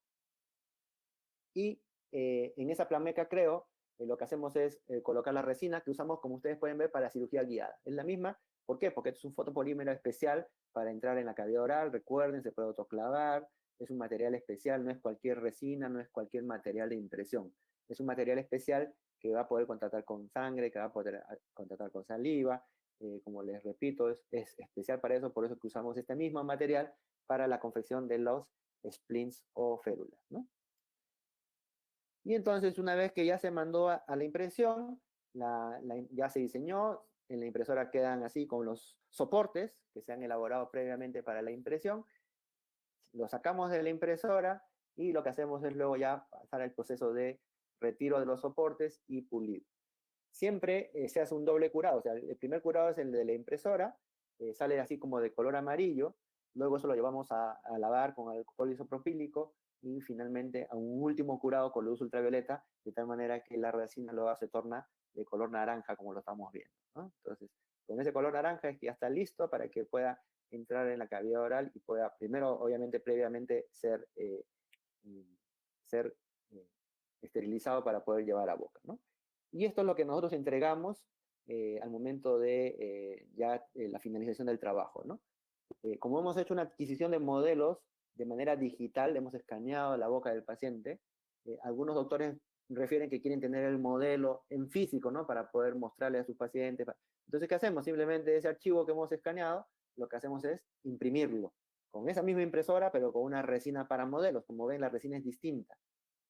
y en esa Planmeca Creo lo que hacemos es colocar la resina que usamos, como ustedes pueden ver, para cirugía guiada. Es la misma, ¿por qué? Porque es un fotopolímero especial para entrar en la cavidad oral, recuerden, se puede autoclavar, es un material especial, no es cualquier resina, no es cualquier material de impresión. Es un material especial que va a poder contactar con sangre, que va a poder contactar con saliva, como les repito, es especial para eso, por eso que usamos este mismo material para la confección de los splints o férulas, ¿no? Y entonces, una vez que ya se mandó a la impresión, ya se diseñó, en la impresora quedan así con los soportes que se han elaborado previamente para la impresión, lo sacamos de la impresora y lo que hacemos es luego ya pasar al proceso de retiro de los soportes y pulir. Siempre se hace un doble curado, o sea, el primer curado es el de la impresora, sale así como de color amarillo, luego eso lo llevamos a lavar con alcohol isopropílico y finalmente a un último curado con luz ultravioleta, de tal manera que la resina luego se torna de color naranja como lo estamos viendo, ¿no? Entonces, con ese color naranja es que ya está listo para que pueda entrar en la cavidad oral y pueda, primero, obviamente, previamente ser esterilizado para poder llevar a boca, ¿no? Y esto es lo que nosotros entregamos al momento de la finalización del trabajo, ¿no? Como hemos hecho una adquisición de modelos de manera digital, hemos escaneado la boca del paciente, algunos doctores refieren que quieren tener el modelo en físico, ¿no? Para poder mostrarle a sus pacientes. Entonces, ¿qué hacemos? Simplemente ese archivo que hemos escaneado, lo que hacemos es imprimirlo con esa misma impresora, pero con una resina para modelos. Como ven, la resina es distinta.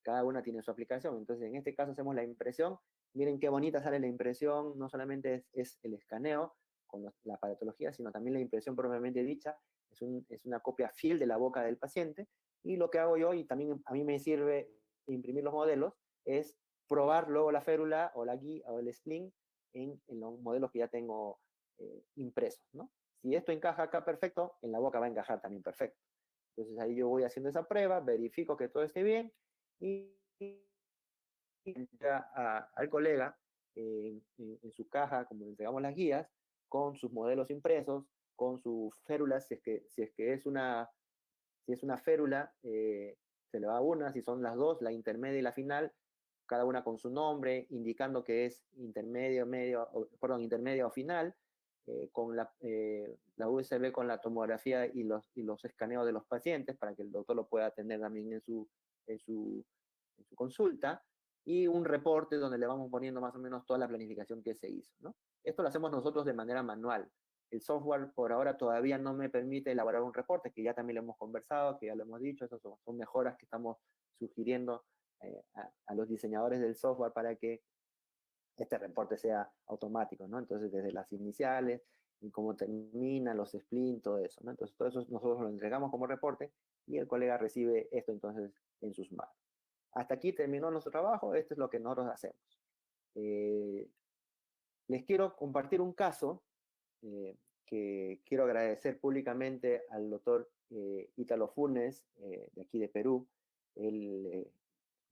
Cada una tiene su aplicación. Entonces, en este caso hacemos la impresión. Miren qué bonita sale la impresión. No solamente es el escaneo con la paratología, sino también la impresión propiamente dicha, es una copia fiel de la boca del paciente, y lo que hago yo, y también a mí me sirve imprimir los modelos, es probar luego la férula o la guía o el spleen en los modelos que ya tengo impresos, ¿no? Si esto encaja acá perfecto, en la boca va a encajar también perfecto. Entonces ahí yo voy haciendo esa prueba, verifico que todo esté bien y al colega en su caja, como le entregamos las guías, con sus modelos impresos, con sus férulas, si es una férula, se le va una, si son las dos, la intermedia y la final, cada una con su nombre, indicando que es intermedia o final, con la USB con la tomografía y los escaneos de los pacientes para que el doctor lo pueda atender también en su, en su consulta, y un reporte donde le vamos poniendo más o menos toda la planificación que se hizo, ¿no? Esto lo hacemos nosotros de manera manual. El software por ahora todavía no me permite elaborar un reporte, que ya también lo hemos conversado, que ya lo hemos dicho, esas son mejoras que estamos sugiriendo a los diseñadores del software para que este reporte sea automático, ¿no? Entonces, desde las iniciales, y cómo termina, los splints, todo eso, ¿no? Entonces, todo eso nosotros lo entregamos como reporte y el colega recibe esto entonces en sus manos. Hasta aquí terminó nuestro trabajo, esto es lo que nosotros hacemos. Eh, Les quiero compartir un caso que quiero agradecer públicamente al doctor Ítalo Funes, de aquí de Perú. Él,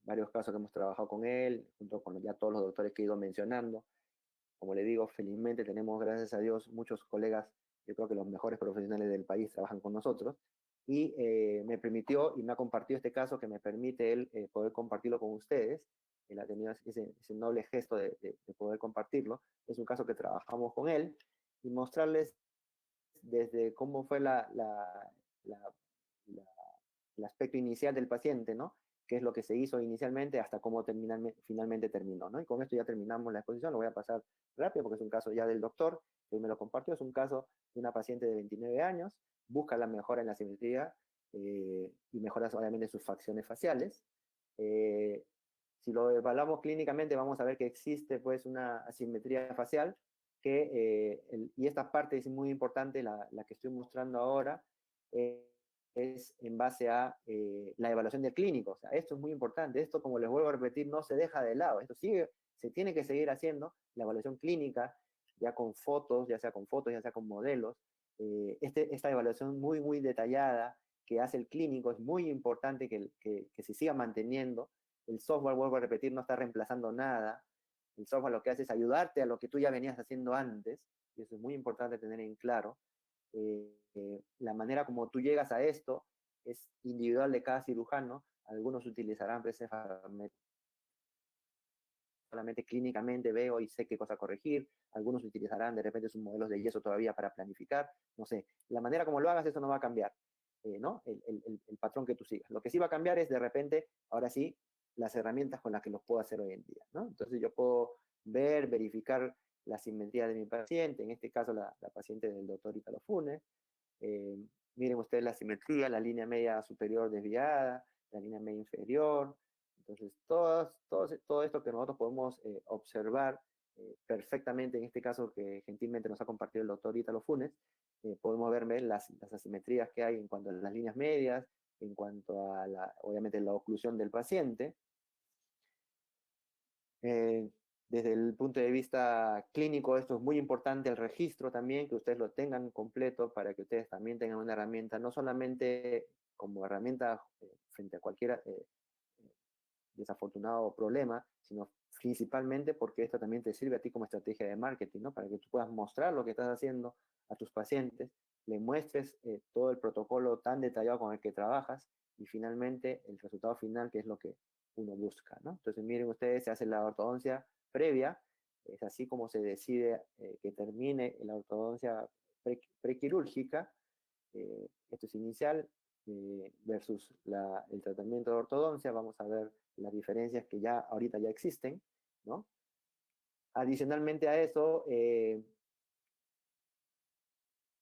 varios casos que hemos trabajado con él, junto con ya todos los doctores que he ido mencionando. Como le digo, felizmente tenemos, gracias a Dios, muchos colegas, yo creo que los mejores profesionales del país trabajan con nosotros, y me permitió y me ha compartido este caso que me permite él poder compartirlo con ustedes. Él ha tenido ese noble gesto de poder compartirlo. Es un caso que trabajamos con él y mostrarles desde cómo fue la, la, el aspecto inicial del paciente, ¿no? Qué es lo que se hizo inicialmente hasta cómo finalmente terminó, ¿no? Y con esto ya terminamos la exposición, lo voy a pasar rápido porque es un caso ya del doctor, que me lo compartió, es un caso de una paciente de 29 años, busca la mejora en la simetría y mejoras obviamente sus facciones faciales. Eh, si lo evaluamos clínicamente vamos a ver que existe pues una asimetría facial y esta parte es muy importante, la que estoy mostrando ahora, es en base a la evaluación del clínico. O sea, esto es muy importante. Esto, como les vuelvo a repetir, no se deja de lado. Esto sigue, se tiene que seguir haciendo, la evaluación clínica, ya con fotos, ya sea con fotos, ya sea con modelos. Esta evaluación muy, muy detallada que hace el clínico es muy importante que se siga manteniendo. El software, vuelvo a repetir, no está reemplazando nada. El software lo que hace es ayudarte a lo que tú ya venías haciendo antes, y eso es muy importante tener en claro. La manera como tú llegas a esto es individual de cada cirujano. Algunos utilizarán veces solamente clínicamente veo y sé qué cosa corregir. Algunos utilizarán de repente sus modelos de yeso todavía para planificar. No sé, la manera como lo hagas, eso no va a cambiar, ¿no? El patrón que tú sigas. Lo que sí va a cambiar es de repente, ahora sí, las herramientas con las que los puedo hacer hoy en día, ¿no? Entonces yo puedo ver, verificar la simetría de mi paciente, en este caso la paciente del doctor Ítalo Funes. Eh, Miren ustedes la simetría, la línea media superior desviada, la línea media inferior. Entonces, todo esto que nosotros podemos observar perfectamente, en este caso que gentilmente nos ha compartido el doctor Ítalo Funes, podemos ver las asimetrías que hay en cuanto a las líneas medias, en cuanto a, obviamente, la oclusión del paciente. Eh, Desde el punto de vista clínico, esto es muy importante, el registro también, que ustedes lo tengan completo para que ustedes también tengan una herramienta, no solamente como herramienta frente a cualquier desafortunado problema, sino principalmente porque esto también te sirve a ti como estrategia de marketing, ¿no? Para que tú puedas mostrar lo que estás haciendo a tus pacientes, le muestres todo el protocolo tan detallado con el que trabajas y finalmente el resultado final, que es lo que uno busca, ¿no? Entonces miren ustedes, se hace la ortodoncia previa, es así como se decide que termine la ortodoncia prequirúrgica. Esto es inicial versus el tratamiento de ortodoncia. Vamos a ver las diferencias que ya ahorita ya existen, ¿no? Adicionalmente a eso,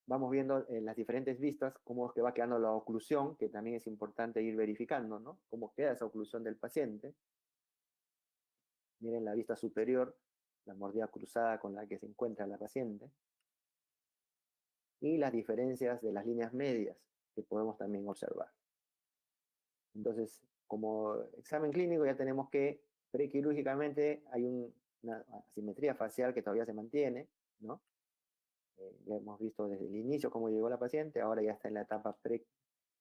vamos viendo en las diferentes vistas cómo es que va quedando la oclusión, que también es importante ir verificando, ¿no? Cómo queda esa oclusión del paciente. Miren la vista superior, la mordida cruzada con la que se encuentra la paciente. y las diferencias de las líneas medias que podemos también observar. Entonces, como examen clínico ya tenemos que prequirúrgicamente hay una asimetría facial que todavía se mantiene, ¿no? Ya hemos visto desde el inicio cómo llegó la paciente, ahora ya está en la etapa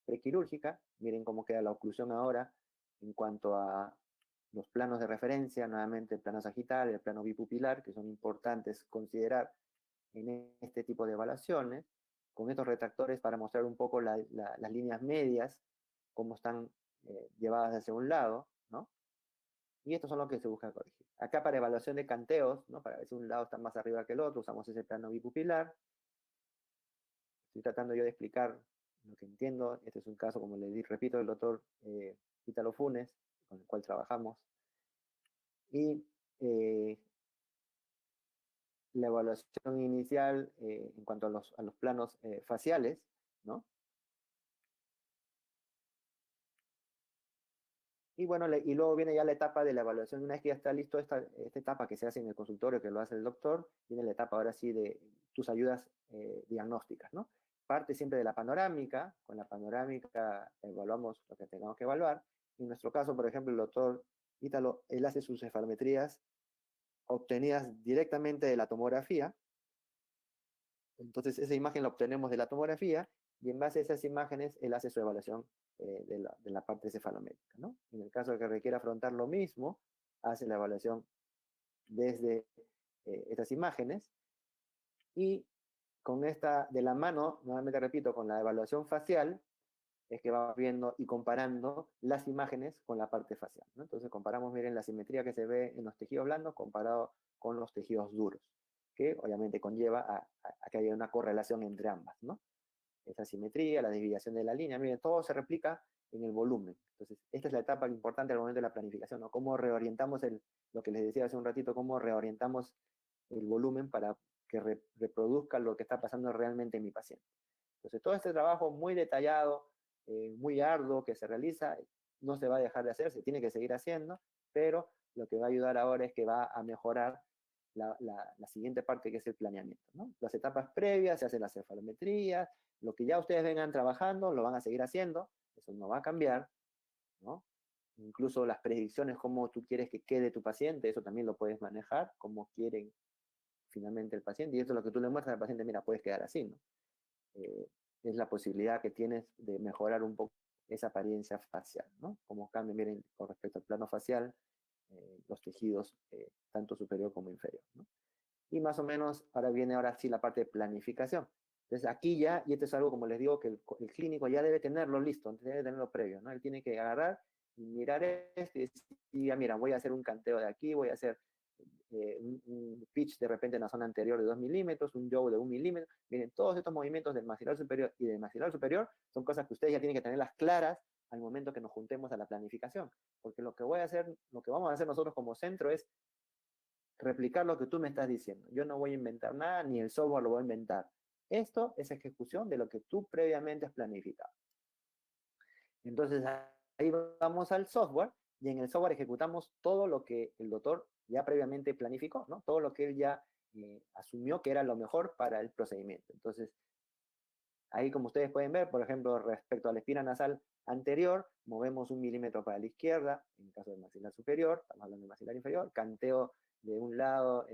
prequirúrgica. Miren cómo queda la oclusión ahora en cuanto a los planos de referencia, nuevamente el plano sagital, el plano bipupilar, que son importantes considerar en este tipo de evaluaciones, con estos retractores para mostrar un poco las líneas medias, cómo están llevadas hacia un lado, ¿no? Y estos son los que se busca corregir. Acá para evaluación de canteos, ¿no? Para ver si un lado está más arriba que el otro, usamos ese plano bipupilar. Estoy tratando yo de explicar lo que entiendo. Este es un caso, como le repito, del doctor Ítalo Funes, con el cual trabajamos. Y la evaluación inicial en cuanto a los planos faciales, ¿no? Y bueno, y luego viene ya la etapa de la evaluación. Una vez que ya está listo esta etapa que se hace en el consultorio, que lo hace el doctor, viene la etapa ahora sí de tus ayudas diagnósticas, ¿no? Parte siempre de la panorámica. Con la panorámica evaluamos lo que tengamos que evaluar. En nuestro caso, por ejemplo, el doctor Ítalo, él hace sus cefalometrías obtenidas directamente de la tomografía. Entonces, esa imagen la obtenemos de la tomografía y en base a esas imágenes, él hace su evaluación de la parte cefalométrica, ¿no? En el caso de que requiera afrontar lo mismo, hace la evaluación desde estas imágenes y con esta de la mano, nuevamente repito, con la evaluación facial, es que va viendo y comparando las imágenes con la parte facial, ¿no? Entonces comparamos, miren, la simetría que se ve en los tejidos blandos comparado con los tejidos duros, que obviamente conlleva a que haya una correlación entre ambas, ¿no? Esa simetría, la desviación de la línea, miren, todo se replica en el volumen. Entonces, esta es la etapa importante al momento de la planificación, ¿no? Cómo reorientamos lo que les decía hace un ratito, cómo reorientamos el volumen para que reproduzca lo que está pasando realmente en mi paciente. Entonces, todo este trabajo muy detallado, muy arduo que se realiza, no se va a dejar de hacer, se tiene que seguir haciendo, pero lo que va a ayudar ahora es que va a mejorar la siguiente parte que es el planeamiento, ¿no? Las etapas previas, se hacen las cefalometrías, lo que ya ustedes vengan trabajando, lo van a seguir haciendo, eso no va a cambiar, ¿no? Incluso las predicciones, cómo tú quieres que quede tu paciente, eso también lo puedes manejar, cómo quieren finalmente el paciente, y esto es lo que tú le muestras al paciente, mira, puedes quedar así, ¿no? Es la posibilidad que tienes de mejorar un poco esa apariencia facial, ¿no? Como cambia, miren, con respecto al plano facial, los tejidos, tanto superior como inferior, ¿no? Y más o menos, ahora sí la parte de planificación. Entonces aquí ya, y esto es algo como les digo, que el clínico ya debe tenerlo listo, debe tenerlo previo, ¿no? Él tiene que agarrar y mirar esto y decir, ya mira, voy a hacer un canteo de aquí, voy a hacer un pitch de repente en la zona anterior de 2 milímetros, un yaw de 1 milímetro. Miren, todos estos movimientos del maxilar superior y del maxilar superior son cosas que ustedes ya tienen que tenerlas claras al momento que nos juntemos a la planificación. Porque lo que vamos a hacer nosotros como centro es replicar lo que tú me estás diciendo. Yo no voy a inventar nada, ni el software lo voy a inventar. Esto es ejecución de lo que tú previamente has planificado. Entonces ahí vamos al software y en el software ejecutamos todo lo que el doctor ya previamente planificó, ¿no? Todo lo que él ya asumió que era lo mejor para el procedimiento. Entonces, ahí como ustedes pueden ver, por ejemplo, respecto a la espina nasal anterior, movemos 1 milímetro para la izquierda, en el caso del maxilar superior, estamos hablando del maxilar inferior, canteo de un lado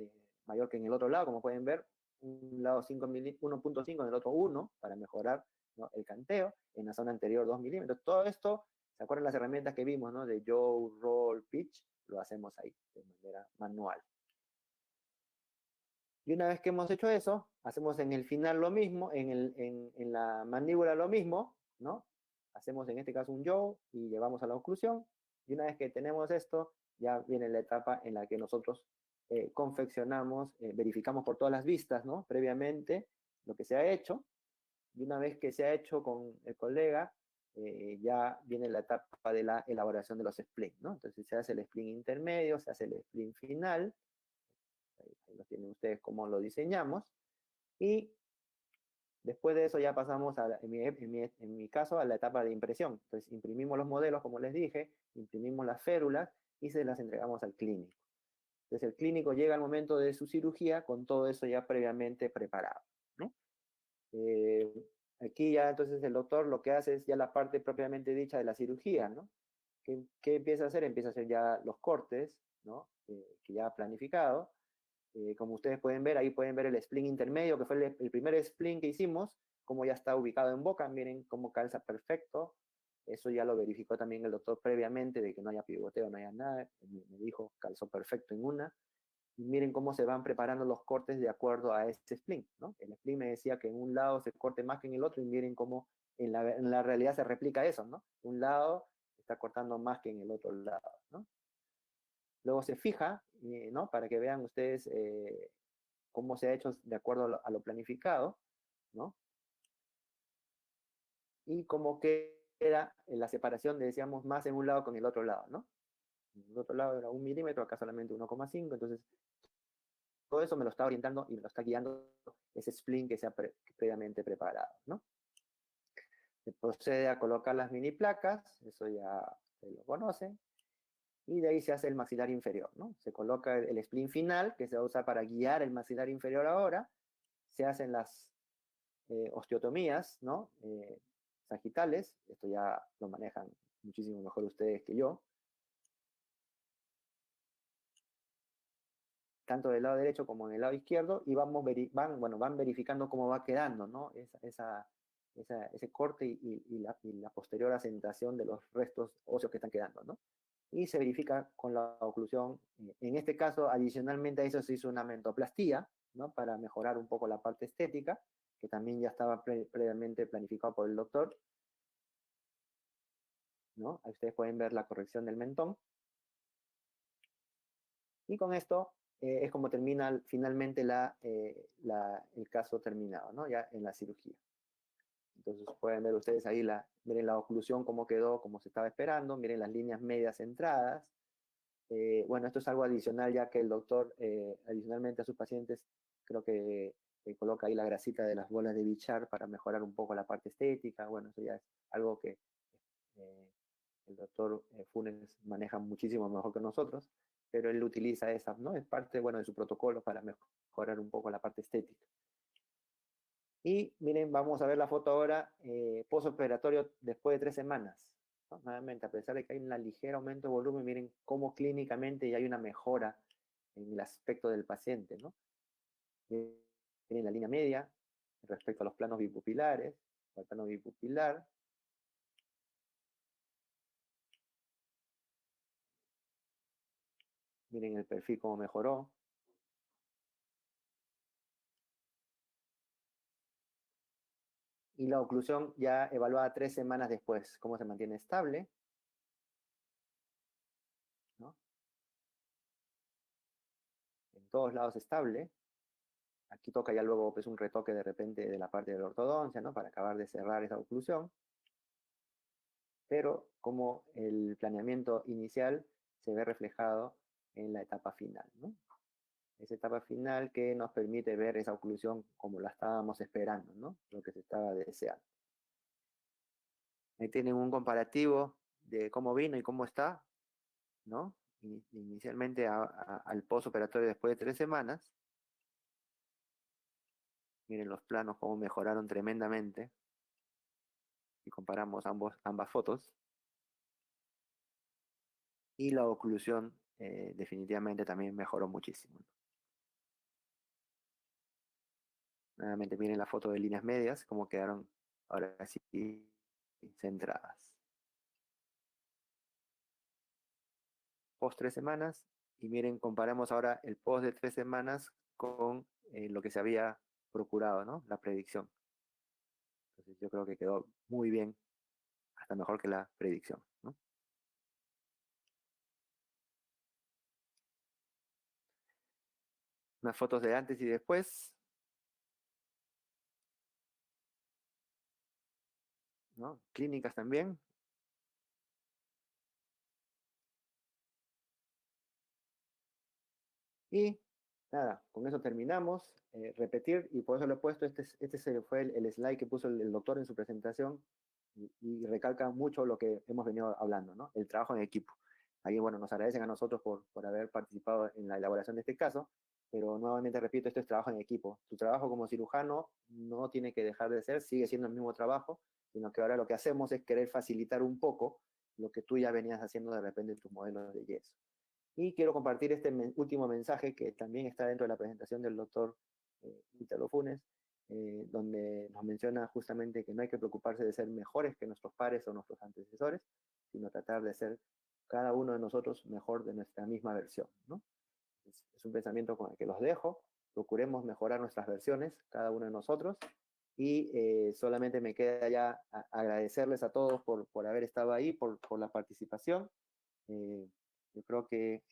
mayor que en el otro lado, como pueden ver, un lado 1.5, en el otro 1, para mejorar, ¿no?, el canteo, en la zona anterior 2 milímetros. Todo esto, ¿se acuerdan las herramientas que vimos, ¿no?, de yaw, roll, pitch? Lo hacemos ahí, de manera manual. Y una vez que hemos hecho eso, hacemos en el final lo mismo, en la mandíbula lo mismo, ¿no? Hacemos en este caso un yaw y llevamos a la oclusión. Y una vez que tenemos esto, ya viene la etapa en la que nosotros confeccionamos, verificamos por todas las vistas, ¿no? Previamente lo que se ha hecho. Y una vez que se ha hecho con el colega, ya viene la etapa de la elaboración de los splints, ¿no? Entonces se hace el splint intermedio, se hace el splint final. Ahí lo tienen ustedes cómo lo diseñamos. Y después de eso ya pasamos, en mi caso, a la etapa de impresión. Entonces imprimimos los modelos, como les dije, imprimimos las férulas y se las entregamos al clínico. Entonces el clínico llega al momento de su cirugía con todo eso ya previamente preparado, ¿no? Eh, Aquí ya entonces el doctor lo que hace es ya la parte propiamente dicha de la cirugía, ¿no? ¿Qué empieza a hacer? Empieza a hacer ya los cortes, ¿no? Que ya ha planificado. Como ustedes pueden ver, ahí pueden ver el spleen intermedio, que fue el primer spleen que hicimos, como ya está ubicado en boca, miren cómo calza perfecto. Eso ya lo verificó también el doctor previamente, de que no haya pivoteo, no haya nada. Me dijo, calzó perfecto en una. Y miren cómo se van preparando los cortes de acuerdo a este spleen, ¿no? El spleen me decía que en un lado se corte más que en el otro, y miren cómo en la realidad se replica eso, ¿no? Un lado está cortando más que en el otro lado, ¿no? Luego se fija, ¿no? Para que vean ustedes cómo se ha hecho de acuerdo a lo planificado, ¿no? Y cómo queda la separación, decíamos, más en un lado con el otro lado, ¿no? En el otro lado era 1 milímetro, acá solamente 1,5, entonces todo eso me lo está orientando y me lo está guiando ese spleen que se ha previamente preparado, ¿no? Se procede a colocar las mini placas, eso ya se lo conocen, y de ahí se hace el maxilar inferior, ¿no? Se coloca el spleen final, que se va a usar para guiar el maxilar inferior ahora, se hacen las osteotomías, ¿no? Sagitales, esto ya lo manejan muchísimo mejor ustedes que yo, tanto del lado derecho como del lado izquierdo, y van verificando cómo va quedando, ¿no? Ese corte y la posterior asentación de los restos óseos que están quedando, ¿no? Y se verifica con la oclusión. En este caso, adicionalmente a eso se hizo una mentoplastía, ¿no? Para mejorar un poco la parte estética, que también ya estaba previamente planificado por el doctor, ¿no? Ahí ustedes pueden ver la corrección del mentón. Y con esto es como termina finalmente el caso terminado, ¿no? Ya en la cirugía. Entonces pueden ver ustedes ahí, miren la oclusión cómo quedó, como se estaba esperando, miren las líneas medias centradas. Bueno, esto es algo adicional, ya que el doctor, adicionalmente a sus pacientes, creo que coloca ahí la grasita de las bolas de Bichar para mejorar un poco la parte estética. Bueno, eso ya es algo que eh, el doctor Funes maneja muchísimo mejor que nosotros, pero él utiliza esa, ¿no? Es parte, bueno, de su protocolo para mejorar un poco la parte estética. Y miren, vamos a ver la foto ahora, postoperatorio después de 3 semanas, ¿no? Nuevamente, a pesar de que hay un ligero aumento de volumen, miren cómo clínicamente ya hay una mejora en el aspecto del paciente, ¿no? Miren la línea media respecto a los planos bipupilares, al plano bipupilar. Miren el perfil cómo mejoró. Y la oclusión ya evaluada 3 semanas después, cómo se mantiene estable, ¿no? En todos lados estable. Aquí toca ya luego pues, un retoque de repente de la parte de la ortodoncia, ¿no? Para acabar de cerrar esa oclusión. Pero como el planeamiento inicial se ve reflejado en la etapa final, ¿no? Esa etapa final que nos permite ver esa oclusión como la estábamos esperando, ¿no? Lo que se estaba deseando. Ahí tienen un comparativo de cómo vino y cómo está, ¿no? Inicialmente al postoperatorio después de 3 semanas. Miren los planos cómo mejoraron tremendamente. Y comparamos ambas fotos. Y la oclusión definitivamente también mejoró muchísimo. Nuevamente miren la foto de líneas medias, cómo quedaron ahora sí centradas. Post 3 semanas, y miren, comparamos ahora el post de 3 semanas con lo que se había procurado, ¿no? La predicción. Entonces yo creo que quedó muy bien, hasta mejor que la predicción, ¿no? Unas fotos de antes y después, ¿no? Clínicas también. Y nada, con eso terminamos. Repetir, y por eso lo he puesto, este fue el slide que puso el doctor en su presentación, y recalca mucho lo que hemos venido hablando, ¿no? El trabajo en equipo. Ahí, bueno, nos agradecen a nosotros por haber participado en la elaboración de este caso, pero nuevamente repito, esto es trabajo en equipo. Tu trabajo como cirujano no tiene que dejar de ser, sigue siendo el mismo trabajo, sino que ahora lo que hacemos es querer facilitar un poco lo que tú ya venías haciendo de repente en tus modelos de yeso. Y quiero compartir este último mensaje que también está dentro de la presentación del doctor Ítalo Funes, donde nos menciona justamente que no hay que preocuparse de ser mejores que nuestros pares o nuestros antecesores, sino tratar de ser cada uno de nosotros mejor de nuestra misma versión, ¿no? Es un pensamiento con el que los dejo. Procuremos mejorar nuestras versiones, cada uno de nosotros. Y solamente me queda ya agradecerles a todos por haber estado ahí, por la participación. Yo creo que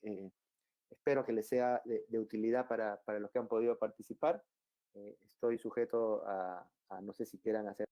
espero que les sea de utilidad para los que han podido participar. Estoy sujeto a no sé si quieran hacer